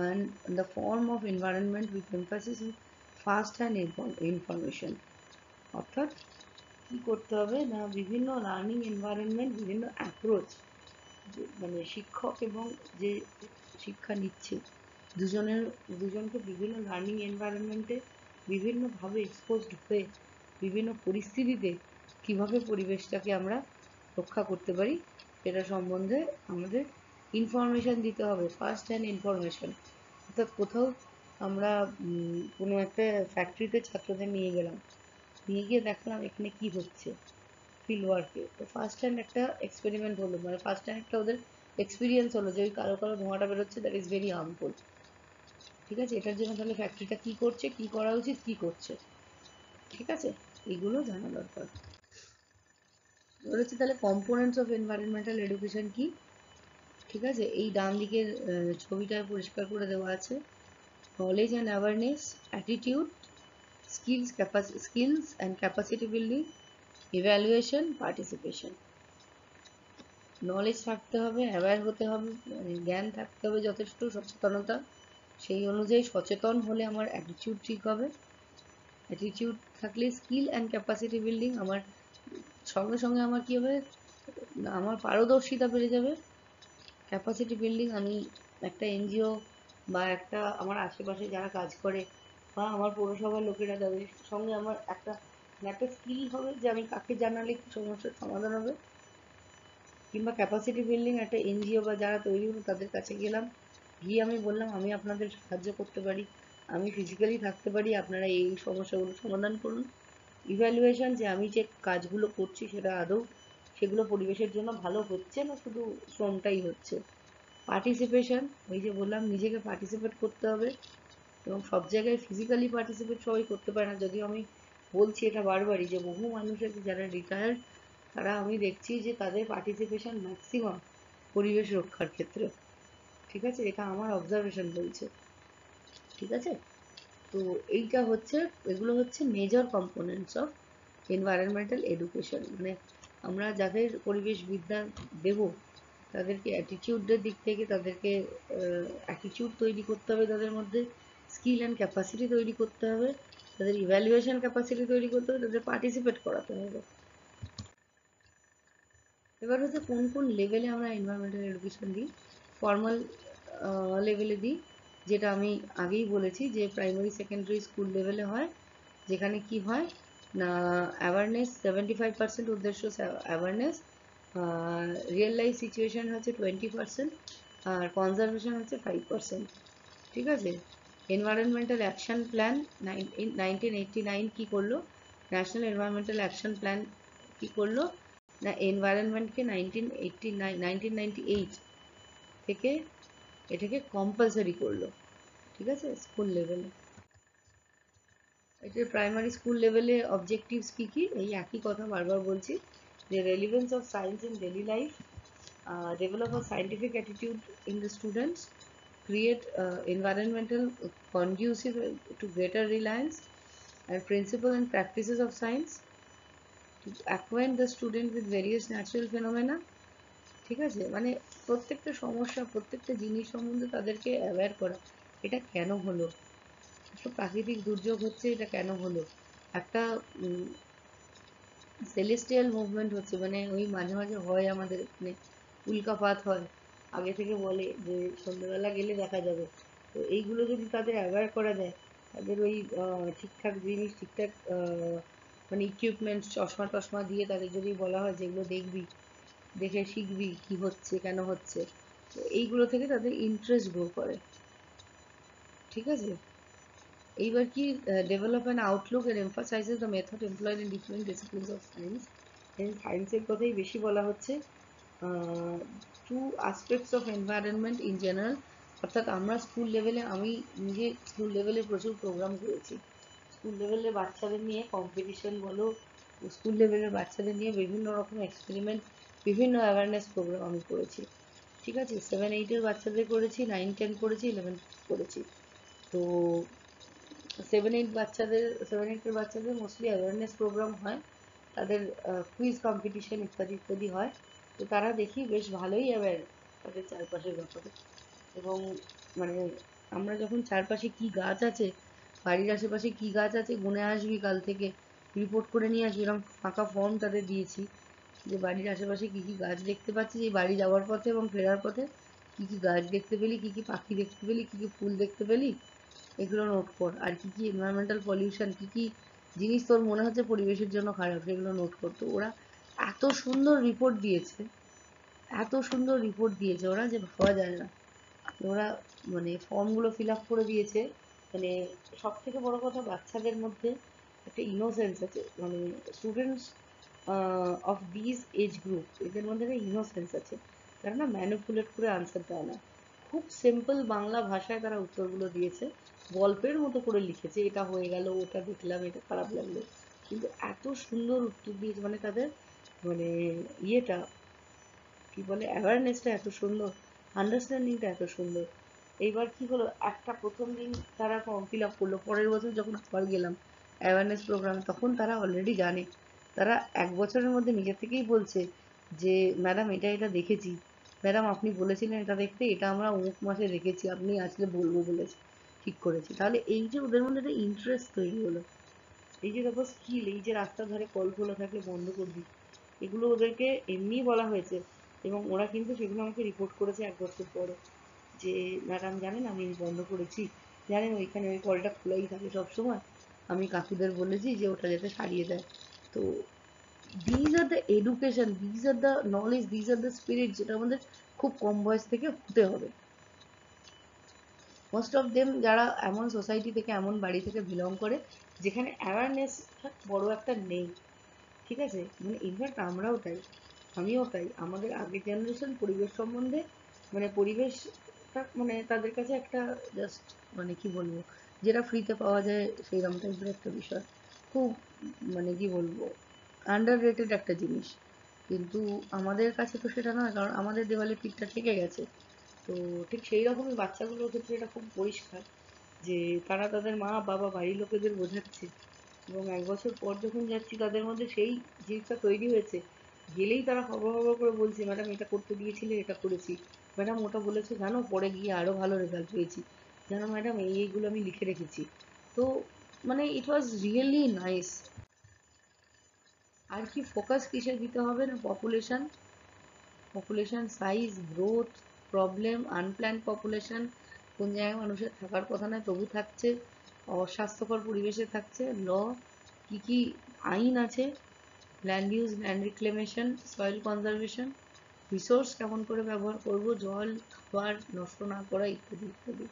and the form of environment with emphasis on fast hand information. অর্থাৎ কি করতে হবে না, বিভিন্ন লার্নিং এনভায়রনমেন্ট, বিভিন্ন অ্যাপ্রোচ, মানে শিক্ষক এবং যে শিক্ষা নিচ্ছে দুজনকে বিভিন্ন লার্নিং এনভায়রনমেন্টে বিভিন্নভাবে এক্সপোজড হয়ে বিভিন্ন পরিস্থিতিতে কিভাবে পরিবেশটাকে আমরা রক্ষা করতে পারি সেটা সম্বন্ধে আমাদের ইনফরমেশান দিতে হবে, ফার্স্ট হ্যান্ড ইনফরমেশান। অর্থাৎ কোথাও আমরা কোনো একটা ফ্যাক্টরিতে ছাত্রদের নিয়ে গেলাম, নিয়ে গিয়ে দেখলাম এখানে কি হচ্ছে ফিল্ড ওয়ার্কে, তো ফার্স্ট হ্যান্ড একটা এক্সপেরিমেন্ট হলো, মানে ফার্স্ট হ্যান্ড একটা ওদের এক্সপিরিয়েন্স হলো যে ওই কালো কালো ধোঁয়াটা বেরোচ্ছে, দ্যাট ইজ ভেরি হার্মফুল, ঠিক আছে। এটার জন্য তাহলে ফ্যাক্টরিটা কী করছে, কী করা উচিত, কী করছে, ঠিক আছে, এগুলো জানা দরকার। বলেছে তাহলে কম্পোনেন্টস অফ এনভায়রনমেন্টাল এডুকেশন কি, ঠিক আছে। এই ডান দিকের ছবিটায় পরিষ্কার করে দেওয়া আছে, knowledge and awareness, attitude, skills and capacity building, evaluation, participation. Knowledge থাকতে হবে, অ্যাওয়্যার হতে হবে, মানে জ্ঞান থাকতে হবে যথেষ্ট, সচেতনতা, সেই অনুযায়ী সচেতন হলে আমার অ্যাটিটিউড ঠিক হবে, অ্যাটিটিউড থাকলে স্কিল অ্যান্ড ক্যাপাসিটি বিল্ডিং, আমার সঙ্গে সঙ্গে আমার কী হবে না, আমার পারদর্শিতা বেড়ে যাবে, ক্যাপাসিটি বিল্ডিং, আমি একটা এনজিও বা একটা আমার আশেপাশে যারা কাজ করে বা আমার পৌরসভার লোকেরা, তাদের সঙ্গে আমার একটা স্কিল হবে যে আমি কাকে জানালে কী সমস্যার সমাধান হবে, কিংবা ক্যাপাসিটি বিল্ডিং একটা এনজিও বা যারা তৈরি হলো তাদের কাছে গেলাম, গিয়ে আমি বললাম আমি আপনাদের সাহায্য করতে পারি, আমি ফিজিক্যালি থাকতে পারি, আপনারা এই সমস্যাগুলো সমাধান করুন। ইভ্যালুয়েশন, যে আমি যে কাজগুলো করছি সেটা আদৌ সেগুলো পরিবেশের জন্য ভালো হচ্ছে না শুধু শ্রমটাই হচ্ছে। পার্টিসিপেশন, ওই যে বললাম নিজেকে পার্টিসিপেট করতে হবে, এবং সব জায়গায় ফিজিক্যালি পার্টিসিপেট সবাই করতে পারে না, যদিও আমি বলছি এটা বারবারই যে বহু মানুষ আছে যারা রিটায়ার্ড, তারা আমি দেখছি যে তাদের পার্টিসিপেশন ম্যাক্সিমাম পরিবেশ রক্ষার ক্ষেত্রে। ঠিক আছে, এটা আমার অবজারভেশন বলছে। ঠিক আছে, তো এইটা হচ্ছে, এগুলো হচ্ছে major components of environmental education. মানে আমরা যাদের পরিবেশ বিদ্যা দেব তাদেরকে অ্যাটিটিউডের দিক থেকে তাদেরকে অ্যাটিটিউড তৈরি করতে হবে, তাদের মধ্যে স্কিল অ্যান্ড ক্যাপাসিটি তৈরি করতে হবে, তাদের ইভ্যালুয়েশন ক্যাপাসিটি তৈরি করতে হবে, তাদের পার্টিসিপেট করাতে হবে। এবার হচ্ছে কোন কোন লেভেলে আমরা এনভায়রনমেন্টাল এডুকেশন দিই। ফর্মাল লেভেলে দিই, যেটা আমি আগেই বলেছি যে প্রাইমারি সেকেন্ডারি স্কুল লেভেলে হয়, যেখানে কি হয় না অ্যাওয়ারনেস 75% উদ্দেশ্য অ্যাওয়ারনেস, রিয়েল লাইফ সিচুয়েশন হচ্ছে 20%, আর কনজারভেশন হচ্ছে 5%। ঠিক আছে, এনভায়রনমেন্টাল অ্যাকশন প্ল্যান 1989 কী করলো, ন্যাশনাল এনভায়রনমেন্টাল অ্যাকশন প্ল্যান কী করলো না এনভায়রনমেন্টকে 1998 থেকে এটাকে কম্পালসারি করলো। ঠিক আছে, স্কুল লেভেলে। এটা প্রাইমারি স্কুল লেভেলে অবজেক্টিভস কী কী, এই একই কথা বারবার বলছি, যে relevance of science in daily life, develop a scientific attitude in the students, create environmental conducive to greater reliance and principles and practices of science, to acquaint the student with various natural phenomena। ঠিক আছে, মানে প্রত্যেকটা সমস্যা প্রত্যেকটা জিনিস সম্বন্ধে তাদেরকে অ্যাওয়্যার করা, এটা কেন হলো, একটা প্রাকৃতিক দুর্যোগ হচ্ছে এটা কেন হলো, একটা সেলেস্টিয়াল মুভমেন্ট হচ্ছে, মানে ওই মাঝে মাঝে হয় আমাদের এখানে উল্কাপাত হয়, আগে থেকে বলে যে সন্ধ্যেবেলা গেলে দেখা যাবে। তো এইগুলো যদি তাদের অ্যাওয়্যার করা যায়, তাদের ওই ঠিকঠাক জিনিস ঠিকঠাক মানে ইকুইপমেন্টস চশমা টশমা দিয়ে তাদের যদি বলা হয় যেগুলো দেখবি, দেখে শিখবি কি হচ্ছে কেন হচ্ছে, তো এইগুলো থেকে তাদের ইন্টারেস্ট গ্রো করে। ঠিক আছে, এইবার কি develop an outlook and emphasises the method employed in different disciplines of science. সায়েন্সের কথাই বেশি বলা হচ্ছে। Two aspects of environment in general, অর্থাৎ আমরা স্কুল লেভেলে, আমি নিজে স্কুল লেভেলে প্রচুর প্রোগ্রাম করেছি, স্কুল লেভেলে বাচ্চাদের নিয়ে কম্পিটিশন বলো, স্কুল লেভেলের বাচ্চাদের নিয়ে বিভিন্ন রকম এক্সপেরিমেন্ট, বিভিন্ন অ্যাওয়ারনেস প্রোগ্রাম আমি করেছি। ঠিক আছে, 7-8-এর বাচ্চাদের করেছি, 9-10 করেছি, 11 করেছি। তো 7-8-এর বাচ্চাদের মোস্টলি অ্যাওয়ারনেস প্রোগ্রাম হয়, তাদের কুইজ কম্পিটিশন ইত্যাদি ইত্যাদি হয়। তো তারা দেখি বেশ ভালোই অ্যাওয়্যার তাদের চারপাশের ব্যাপারে। এবং মানে আমরা যখন চারপাশে কি গাছ আছে, বাড়ির আশেপাশে কি গাছ আছে গুনে আসবি কাল থেকে, রিপোর্ট করে নিয়ে আসবি, এরকম ফাঁকা ফর্ম তাদের দিয়েছি যে বাড়ির আশেপাশে কি কি গাছ দেখতে পাচ্ছিস, এই বাড়ি যাওয়ার পথে এবং ফেরার পথে কি কি গাছ দেখতে পেলি, কি কি পাখি দেখতে পেলি, কি কি ফুল দেখতে পেলি, এগুলো নোট কর। আর কি কি এনভায়রনমেন্টাল পলিউশন, কি কি জিনিস তোর মনে হচ্ছে পরিবেশের জন্য খারাপ, সেগুলো নোট করতো। ওরা এত সুন্দর রিপোর্ট দিয়েছে, এত সুন্দর রিপোর্ট দিয়েছে ওরা, যে ভাবা যায় না। ওরা মানে ফর্মগুলো ফিল আপ করে দিয়েছে। মানে সব থেকে বড় কথা, বাচ্চাদের মধ্যে একটা ইনোসেন্স আছে, মানে students of this age group, এদের মধ্যে একটা ইনোসেন্স আছে, তারা না ম্যানিপুলেট করে আনসার দেয় না, খুব সিম্পল বাংলা ভাষায় তারা উত্তরগুলো দিয়েছে, গল্পের মতো করে লিখেছে, এটা হয়ে গেল, ওটা দেখলাম, এটা খারাপ লাগলো, কিন্তু এত সুন্দর উত্তর দিয়েছে, মানে তাদের মানে ইয়েটা কি বলে অ্যাওয়ারনেসটা এত সুন্দর, আন্ডারস্ট্যান্ডিংটা এত সুন্দর। এইবার কি হলো, একটা প্রথম দিন তারা ফর্ম ফিল আপ করলো, পরের বছর যখন আবার গেলাম অ্যাওয়ারনেস প্রোগ্রামে, তখন তারা অলরেডি জানে, তারা 1 বছরের মধ্যে নিজে থেকেই বলছে যে ম্যাডাম এটা এটা দেখেছি, ম্যাডাম আপনি বলেছিলেন এটা দেখতে, এটা আমরা অমুক মাসে দেখেছি, আপনি আসলে বলবো বলেছি, ঠিক করেছি। তাহলে এই যে ওদের মধ্যে একটা ইন্টারেস্ট তৈরি হলো, এই যে দেখো স্কিল, এই যে রাস্তার ধারে কল খোলা থাকলে বন্ধ করবি, এগুলো ওদেরকে এমনিই বলা হয়েছে, এবং ওরা কিন্তু সেগুলো আমাকে রিপোর্ট করেছে 1 বছর পরে, যে ম্যাডাম জানেন আমি বন্ধ করেছি, জানেন ওইখানে ওই কলটা খোলাই থাকে সবসময়, আমি কাকুদের বলেছি যে ওটা যাতে সারিয়ে দেয়। তো these are the education, these are the knowledge, these are the spirit, যেটা আমাদের খুব কম বয়স থেকে হতে হবে। মোস্ট অফ দেম যারা এমন সোসাইটি থেকে, এমন বাড়ি থেকে বিলং করে যেখানে অ্যাওয়ারনেসটা বড় একটা নেই, ঠিক আছে? মানে ইনফ্যাক্ট আমরাও তাই, আমিও তাই। আমাদের আগের জেনারেশন পরিবেশ সম্বন্ধে, মানে পরিবেশটা মানে তাদের কাছে একটা জাস্ট, মানে কি বলবো, যেটা ফ্রিতে পাওয়া যায় সেইরকম টাইপের একটা বিষয়। খুব মানে কি বলবো, আন্ডার রেটেড একটা জিনিস। কিন্তু আমাদের কাছে তো সেটা নয়, কারণ আমাদের দেওয়ালে পিঠটা থেকে গেছে। তো ঠিক সেই রকমই বাচ্চাগুলোর ক্ষেত্রে এটা খুব পরিষ্কার যে তারা তাদের মা বাবা বাড়ির লোকেদের বোঝাচ্ছে, এবং 1 বছর পর যখন যাচ্ছি তাদের মধ্যে সেই জিনিসটা তৈরি হয়েছে। গেলেই তারা খবর খবর করে বলছে, ম্যাডাম এটা করতে দিয়েছিলে, এটা করেছি, ম্যাডাম ওটা বলেছে জানো, পরে গিয়ে আরো ভালো রেজাল্ট পেয়েছি, জানো ম্যাডাম এইগুলো আমি লিখে রেখেছি। তো মানে ইট ওয়াজ রিয়েলি নাইস। আর কি ফোকাস কিসে দিতে হবে না, population, population size, growth, problem, unplanned population, কোন জায়গায় মানুষের থাকার কথা নয় তবু থাকছে, অস্বাস্থ্যকর পরিবেশে থাকছে, ল কি কি আইন আছে, land use, land reclamation, soil conservation, resource কেমন করে ব্যবহার করব, জল খাবার নষ্ট না করা, ইত্যাদি ইত্যাদি।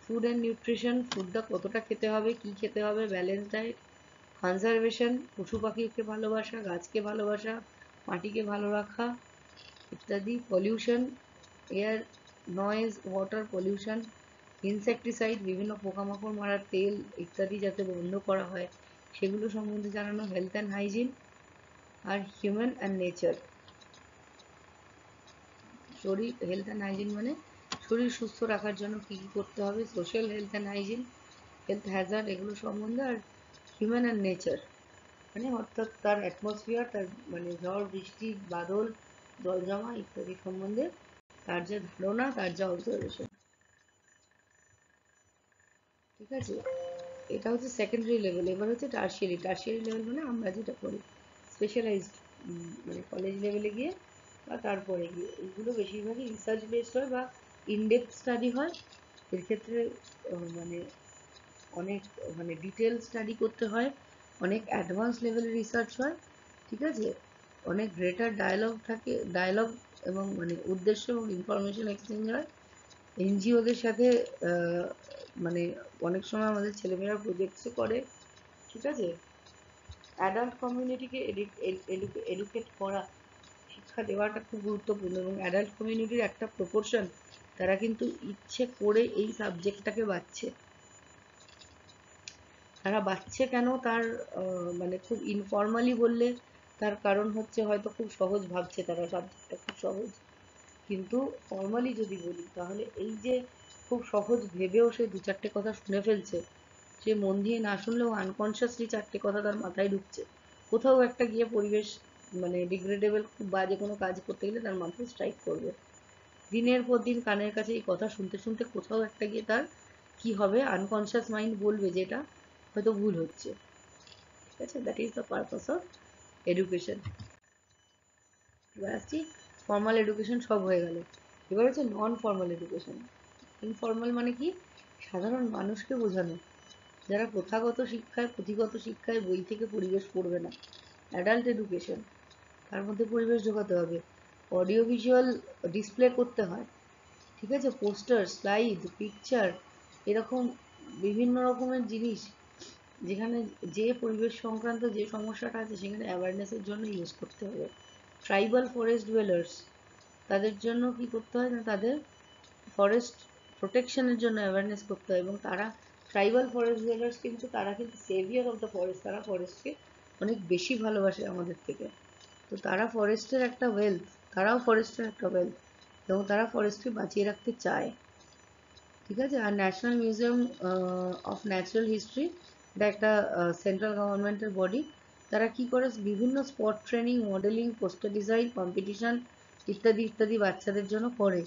ফুড অ্যান্ড নিউট্রিশন, ফুডটা কতটা খেতে হবে, কি খেতে হবে, ব্যালেন্স ডায়েট, কনজারভেশন, পশু পাখিকে ভালোবাসা, গাছকে ভালোবাসা, মাটিকে ভালো রাখা ইত্যাদি। Pollution, air, noise, water pollution, insecticide, বিভিন্ন পোকামাকড় মারার তেল ইত্যাদি যাতে বন্ধ করা হয় সেগুলো সম্বন্ধে জানানো। হেলথ অ্যান্ড হাইজিন, আর হিউম্যান অ্যান্ড নেচার, শরীর, হেলথ অ্যান্ড হাইজিন মানে শরীর সুস্থ রাখার জন্য কী কী করতে হবে, social health and hygiene, health hazard এগুলো সম্বন্ধে। আর হিউম্যান অ্যান্ড নেচার মানে অর্থাৎ তার অ্যাটমসফিয়ার, তার মানে ঝড় বৃষ্টি বাদল জল জমা ইত্যাদি সম্বন্ধে তার যে ধারণা, তার যা অবজারভেশন, ঠিক আছে? এটা হচ্ছে সেকেন্ডারি লেভেল। এবার হচ্ছে টার্সিয়ারি। টার্সিয়ারি লেভেল মানে আমরা যেটা করি স্পেশালাইজড, মানে কলেজ লেভেলে গিয়ে বা তারপরে গিয়ে, এগুলো বেশিরভাগই রিসার্চ বেসড হয় বা ইনডেপথ স্টাডি হয়। এর ক্ষেত্রে মানে অনেক মানে ডিটেল স্টাডি করতে হয়, অনেক অ্যাডভান্স লেভেলের রিসার্চ হয়, ঠিক আছে? অনেক গ্রেটার ডায়ালগ থাকে, ডায়ালগ এবং মানে উদ্দেশ্য এবং ইনফরমেশন এক্সচেঞ্জ হয় এনজিওদের সাথে। আহ, মানে অনেক সময় আমাদের ছেলেমেয়েরা প্রজেক্টসও করে, ঠিক আছে? অ্যাডাল্ট কমিউনিটিকে এডুকেট করা, শিক্ষা দেওয়াটা খুব গুরুত্বপূর্ণ, এবং অ্যাডাল্ট কমিউনিটির একটা প্রপোর্শন তারা কিন্তু ইচ্ছে করে এই সাবজেক্টটাকে বাচ্ছে। তারা বাচ্ছে কেন, তার মানে খুব ইনফর্মালি বললে তার কারণ হচ্ছে হয়তো খুব সহজ ভাবছে তারা, সাবজেক্টটা খুব সহজ। কিন্তু ফর্মালি যদি বলি তাহলে এই যে খুব সহজ ভেবেও সে দু চারটে কথা শুনে ফেলছে, সে মন দিয়ে না শুনলেও আনকনসিয়াসলি চারটে কথা তার মাথায় ঢুকছে। কোথাও একটা গিয়ে পরিবেশ মানে ডিগ্রেডেবল খুব বাজে কোনো কাজ করতে গেলে তার মাথায় স্ট্রাইক করবে। দিনের পর দিন কানের কাছে এই কথা শুনতে শুনতে কোথাও একটা গিয়ে তার কি হবে, আনকনসিয়াস মাইন্ড বলবে যেটা হয়তো ভুল হচ্ছে, ঠিক আছে? That is the purpose of education. এবার আসছি, ফর্মাল এডুকেশন সব হয়ে গেল, এবার হচ্ছে নন ফর্মাল এডুকেশন। ইনফর্মাল মানে কি, সাধারণ মানুষকে বোঝানো, যারা প্রথাগত শিক্ষায়, পুঁথিগত শিক্ষায় বই থেকে পরিবেশ পড়বে না। অ্যাডাল্ট এডুকেশন, তার মধ্যে পরিবেশ ঢোকাতে হবে, অডিও ভিজুয়াল ডিসপ্লে করতে হয়, ঠিক আছে? পোস্টার, স্লাইড, পিকচার, এরকম বিভিন্ন রকমের জিনিস যেখানে যে পরিবেশ সংক্রান্ত যে সমস্যাটা আছে সেখানে অ্যাওয়ারনেসের জন্য ইউজ করতে হবে। ট্রাইবাল ফরেস্ট ডুয়েলার্স, তাদের জন্য কি করতে হয় না, তাদের ফরেস্ট প্রোটেকশনের জন্য অ্যাওয়ারনেস করতে হয়, এবং তারা ট্রাইবাল ফরেস্ট ডুয়েলার্স কিন্তু তারা কিন্তু সেভিয়ার অফ দ্য ফরেস্ট, তারা ফরেস্টকে অনেক বেশি ভালোবাসে আমাদের থেকে। তো তারা ফরেস্টের একটা ওয়েলথ, তারাও ফরেস্টের একটা ওয়েলথ, এবং তারা ফরেস্টকে বাঁচিয়ে রাখতে চায়, ঠিক আছে? আর National Museum of Natural History, এটা একটা সেন্ট্রাল গভর্নমেন্টের বডি। তারা কি করে, বিভিন্ন spot training, modelling, poster design competition ইত্যাদি ইত্যাদি বাচ্চাদের জন্য করে।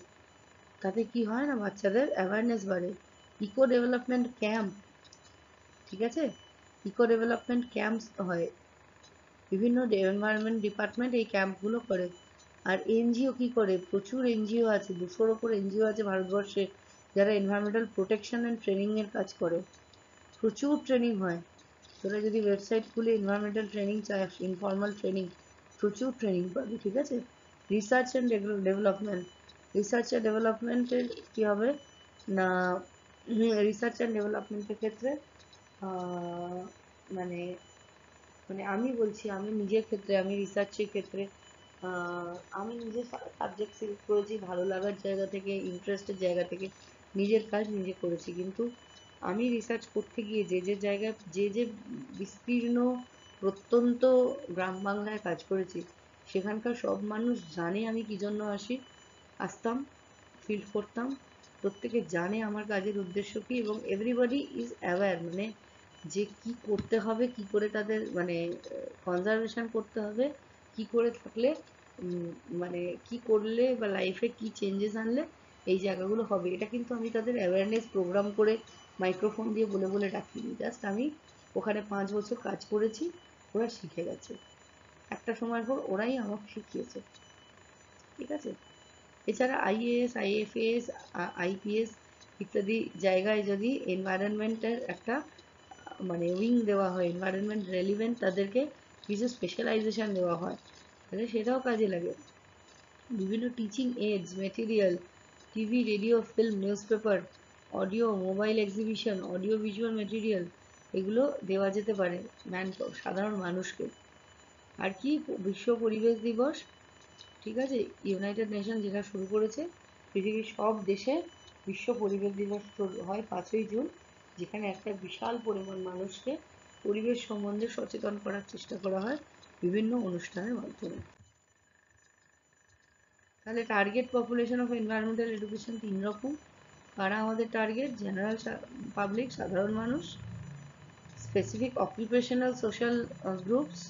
তাতে কি হয় না, বাচ্চাদের অ্যাওয়ারনেস বাড়ে। ইকো ডেভেলপমেন্ট ক্যাম্প, ঠিক আছে? ইকো ডেভেলপমেন্ট ক্যাম্পস হয়, বিভিন্ন এনভায়রনমেন্ট ডিপার্টমেন্ট এই ক্যাম্পগুলো করে। আর এনজিও কি করে, প্রচুর এনজিও আছে, 200-র ওপর এনজিও আছে ভারতবর্ষে যারা এনভায়রনমেন্টাল প্রোটেকশন অ্যান্ড ট্রেনিংয়ের কাজ করে। প্রচুর ট্রেনিং হয়, তোরা যদি ওয়েবসাইট খুলে এনভায়রনমেন্টাল ট্রেনিং চাস, ইনফর্মাল ট্রেনিং, প্রচুর ট্রেনিং পাবি, ঠিক আছে। Research and development, research and ডেভেলপমেন্টের কী হবে না, রিসার্চ অ্যান্ড ডেভেলপমেন্টের ক্ষেত্রে মানে মানে আমি বলছি, আমি নিজের ক্ষেত্রে, আমি রিসার্চের ক্ষেত্রে আমি নিজে সাবজেক্ট সিলেক্ট করেছি ভালো লাগার জায়গা থেকে, ইন্টারেস্টের জায়গা থেকে, নিজের কাজ নিজে করেছি। কিন্তু আমি রিসার্চ করতে গিয়ে যে জায়গায় যে বিস্তীর্ণ প্রত্যন্ত গ্রাম বাংলায় কাজ করেছি, সেখানকার সব মানুষ জানে আমি কী জন্য আসতাম, ফিল্ড করতাম। প্রত্যেকে জানে আমার কাজের উদ্দেশ্য কী, এবং এভরিবডি ইজ অ্যাওয়্যার, মানে যে কি করতে হবে, কি করে তাদের মানে কনজারভেশন করতে হবে, কি করে থাকলে মানে কি করলে বা লাইফে কি চেঞ্জেস আনলে এই জায়গাগুলো হবে, এটা কিন্তু আমি তাদের অ্যাওয়ারনেস প্রোগ্রাম করে মাইক্রোফোন দিয়ে বলে বলে ডাকিনি। জাস্ট আমি ওখানে 5 বছর কাজ করেছি, ওরা শিখে গেছে, একটা সময় পর ওরাই আমাকে শিখিয়েছে, ঠিক আছে। এছাড়া আইএএস, আইএফএস, আইপিএস ইত্যাদি জায়গায় যদি এনভায়রনমেন্টের একটা মানে উইং দেওয়া হয়, এনভায়রনমেন্ট রেলিভেন্ট তাদেরকে কিছু স্পেশালাইজেশন দেওয়া হয়, তাহলে সেটাও কাজে লাগে। বিভিন্ন teaching AIDS, material, TV, radio, film, news paper, audio, mobile exhibition, audio visual material, এগুলো দেওয়া যেতে পারে সাধারণ মানুষকে। আর কি, বিশ্ব পরিবেশ দিবস, ঠিক আছে, ইউনাইটেড নেশন যেটা শুরু করেছে, পৃথিবীর সব দেশে বিশ্ব পরিবেশ দিবস হয় 5ই জুন, যেখানে একটা বিশাল পরিমাণ মানুষকে পরিবেশ সম্বন্ধে সচেতন করার চেষ্টা করা হয় বিভিন্ন অনুষ্ঠানের মাধ্যমে। তাহলে target population of environmental education 3 রকম। কারা আমাদের টার্গেট? জেনারেল পাবলিক, সাধারণ মানুষ, স্পেসিফিক অকুপেশনাল সোশ্যাল গ্রুপস,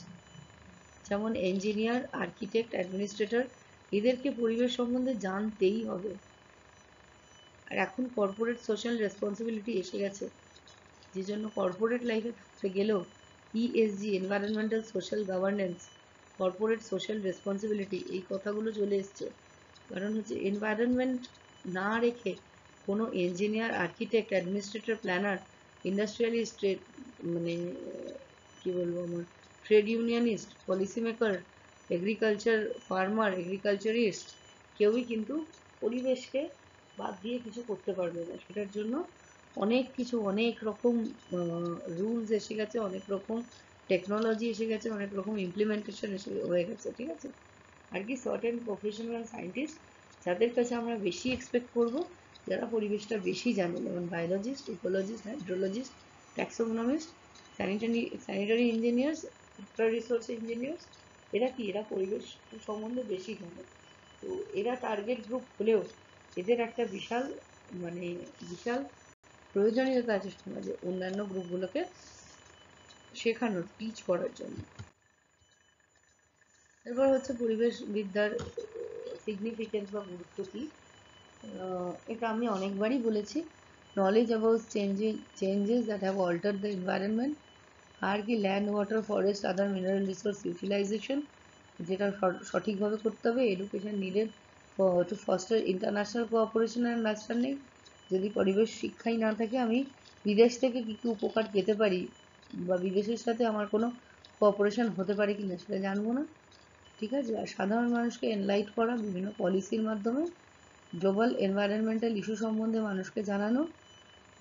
যেমন ইঞ্জিনিয়ার, আর্কিটেক্ট, অ্যাডমিনিস্ট্রেটর, এদেরকে পরিবেশ সম্বন্ধে জানতেই হবে। আর এখন কর্পোরেট সোশ্যাল রেসপন্সিবিলিটি এসে গেছে, যে জন্য কর্পোরেট লাইফে থাকতে গেলেও ESG, environmental social governance, corporate social responsibility, এই কথাগুলো চলে এসছে। কারণ হচ্ছে এনভায়রনমেন্ট না রেখে কোনো engineer, architect, administrator, planner, industrialist, মানে কি বলবো, আমার trade unionist, policy maker, agriculture farmer, agriculturist, কেউই কিন্তু পরিবেশকে বাদ দিয়ে কিছু করতে পারবে না। সেটার জন্য অনেক কিছু, অনেক রকম রুলস এসে গেছে, অনেক রকম টেকনোলজি এসে গেছে, অনেক রকম ইমপ্লিমেন্টেশন হয়ে গেছে, ঠিক আছে। আর কি, সার্টেন প্রফেশনাল সায়েন্টিস্ট যাদের কাছে আমরা বেশি এক্সপেক্ট করব, যারা পরিবেশটা বেশি জানে, যেমন biologist, ecologist, hydrologist, taxonomist, sanitary engineers, water resource engineers, এরা কি, এরা পরিবেশ সম্বন্ধে বেশি জানে। তো এরা টার্গেট গ্রুপ হলেও এদের একটা বিশাল মানে বিশাল প্রয়োজনীয়তা আছে সমাজে অন্যান্য গ্রুপগুলোকে শেখানোর, টিচ করার জন্য। এরপর হচ্ছে পরিবেশ বিদ্যার সিগনিফিকেন্স বা গুরুত্ব কী। এটা আমি অনেকবারই বলেছি। Knowledge about changes that have alter the environment. আর কি, land, water, forest, other mineral resource utilisation, যেটা সঠিকভাবে করতে হবে। Education needed to foster international cooperation and understanding. যদি পরিবেশ শিক্ষাই না থাকে, আমি বিদেশ থেকে কী কী উপকার পেতে পারি বা বিদেশের সাথে আমার কোনো কোঅপারেশন হতে পারে কি না সেটা জানবো না, ঠিক আছে। আর সাধারণ মানুষকে এনলাইট করা বিভিন্ন পলিসির মাধ্যমে, গ্লোবাল এনভায়রনমেন্টাল ইস্যু সম্বন্ধে মানুষকে জানানো,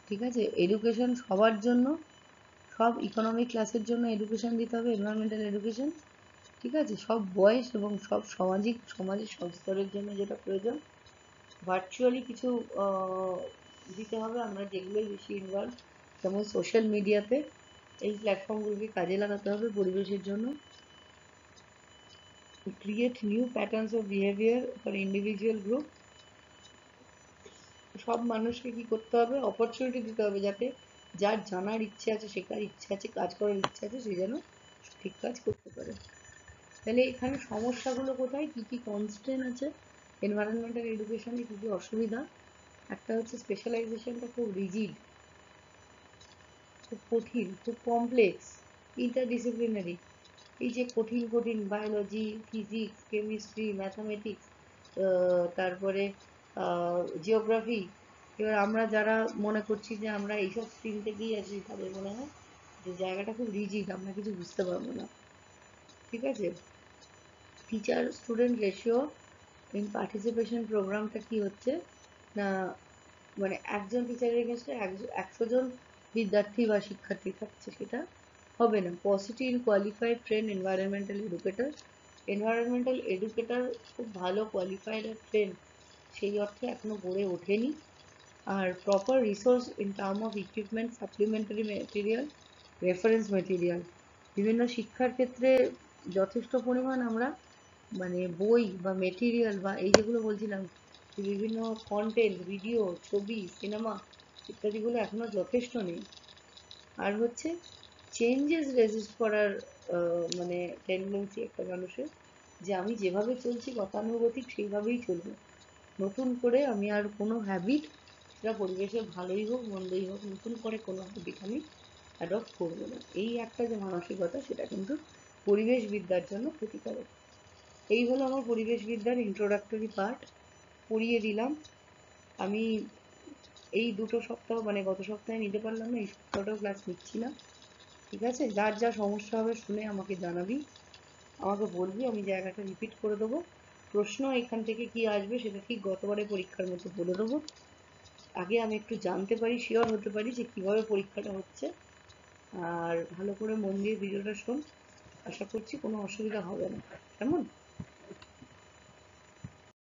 ঠিক আছে। এডুকেশন সবার জন্য, সব ইকোনমিক ক্লাসের জন্য এডুকেশন দিতে হবে, এনভায়রনমেন্টাল এডুকেশন, ঠিক আছে, সব বয়স এবং সব সমাজের সব স্তরের জন্য যেটা প্রয়োজন। ভার্চুয়ালি কিছু দিতে হবে, আমরা যেগুলোই বেশি ইনভলভ, যেমন সোশ্যাল মিডিয়াতে, এই প্ল্যাটফর্মগুলোকে কাজে লাগাতে হবে পরিবেশের জন্য। Create new patterns of behaviour for individual group. সব মানুষকে কি করতে হবে, অপরচুনিটি দিতে হবে, যাতে যার জানার ইচ্ছে আছে, শেখার ইচ্ছে আছে, কাজ করার ইচ্ছে আছে, সে যেন ঠিক কাজ করতে পারে। তাহলে এখানে সমস্যাগুলো কোথায়, কী কী কনস্ট্রেন্ট আছে এনভায়রনমেন্টাল এডুকেশনে, কী কী অসুবিধা। একটা হচ্ছে স্পেশালাইজেশনটা খুব রিজিড, খুব কঠিন, খুব কমপ্লেক্স, ইন্টারডিসিপ্লিনারি। এই যে কঠিন কঠিন বায়োলজি, ফিজিক্স, কেমিস্ট্রি, ম্যাথামেটিক্স, তারপরে জিওগ্রাফি, এবার আমরা যারা মনে করছি যে আমরা এইসব স্ট্রিম থেকেই আছি, তাদের মনে হয় যে জায়গাটা খুব রিজিড, আমরা কিছু বুঝতে পারবো না। ঠিক আছে? Teacher student ratio in participation প্রোগ্রামটা কি হচ্ছে না, মানে একজন টিচারের এগেনস্টে 100 জন বিদ্যার্থী বা শিক্ষার্থী থাকছে, সেটা হবে না। Paucity in qualified train environmental educator. Environmental educator খুব ভালো কোয়ালিফাইড আর ট্রেন সেই অর্থে এখনো গড়ে ওঠেনি। আর proper resource in term of equipment, supplementary material, reference material. বিভিন্ন শিক্ষার ক্ষেত্রে যথেষ্ট পরিমাণ আমরা মানে বই বা মেটেরিয়াল বা এই যেগুলো বলছিলাম যে বিভিন্ন কন্টেন্ট, ভিডিও, ছবি, সিনেমা ইত্যাদিগুলো এখনো যথেষ্ট নেই। আর হচ্ছে চেঞ্জেস রেজিস্ট করার মানে টেন্ডেন্সি একটা মানুষের, যে আমি যেভাবে চলছি গতানুগতিক সেইভাবেই চলবো। নতুন করে আমি আর কোনো হ্যাবিট, সেটা পরিবেশের ভালোই হোক মন্দই হোক, নতুন করে কোনো হ্যাবিট আমি অ্যাডপ্ট করবো না। এই একটা যে মানসিকতা, সেটা কিন্তু পরিবেশবিদ্যার জন্য ক্ষতিকারক। এই হলো আমার পরিবেশবিদ্যার ইন্ট্রোডাক্টরি পার্ট, পড়িয়ে দিলাম। আমি এই 2 সপ্তাহ মানে গত সপ্তাহে নিতে পারলাম না, এই সপ্তাহটাও ক্লাস নিচ্ছি না। ঠিক আছে? যার যা সমস্যা হবে শুনে আমাকে জানাবি, আমাকে বলবি, আমি জায়গাটা রিপিট করে দেবো। প্রশ্ন এখান থেকে কি আসবে সেটা ঠিক গতবারের পরীক্ষার মতো বলে দেবো। আগে আমি একটু জানতে পারি, শিওর হতে পারি যে কীভাবে পরীক্ষাটা হচ্ছে। আর ভালো করে মন দিয়ে ভিডিওটা শোন, আশা করছি কোনো অসুবিধা হবে না। কেমন?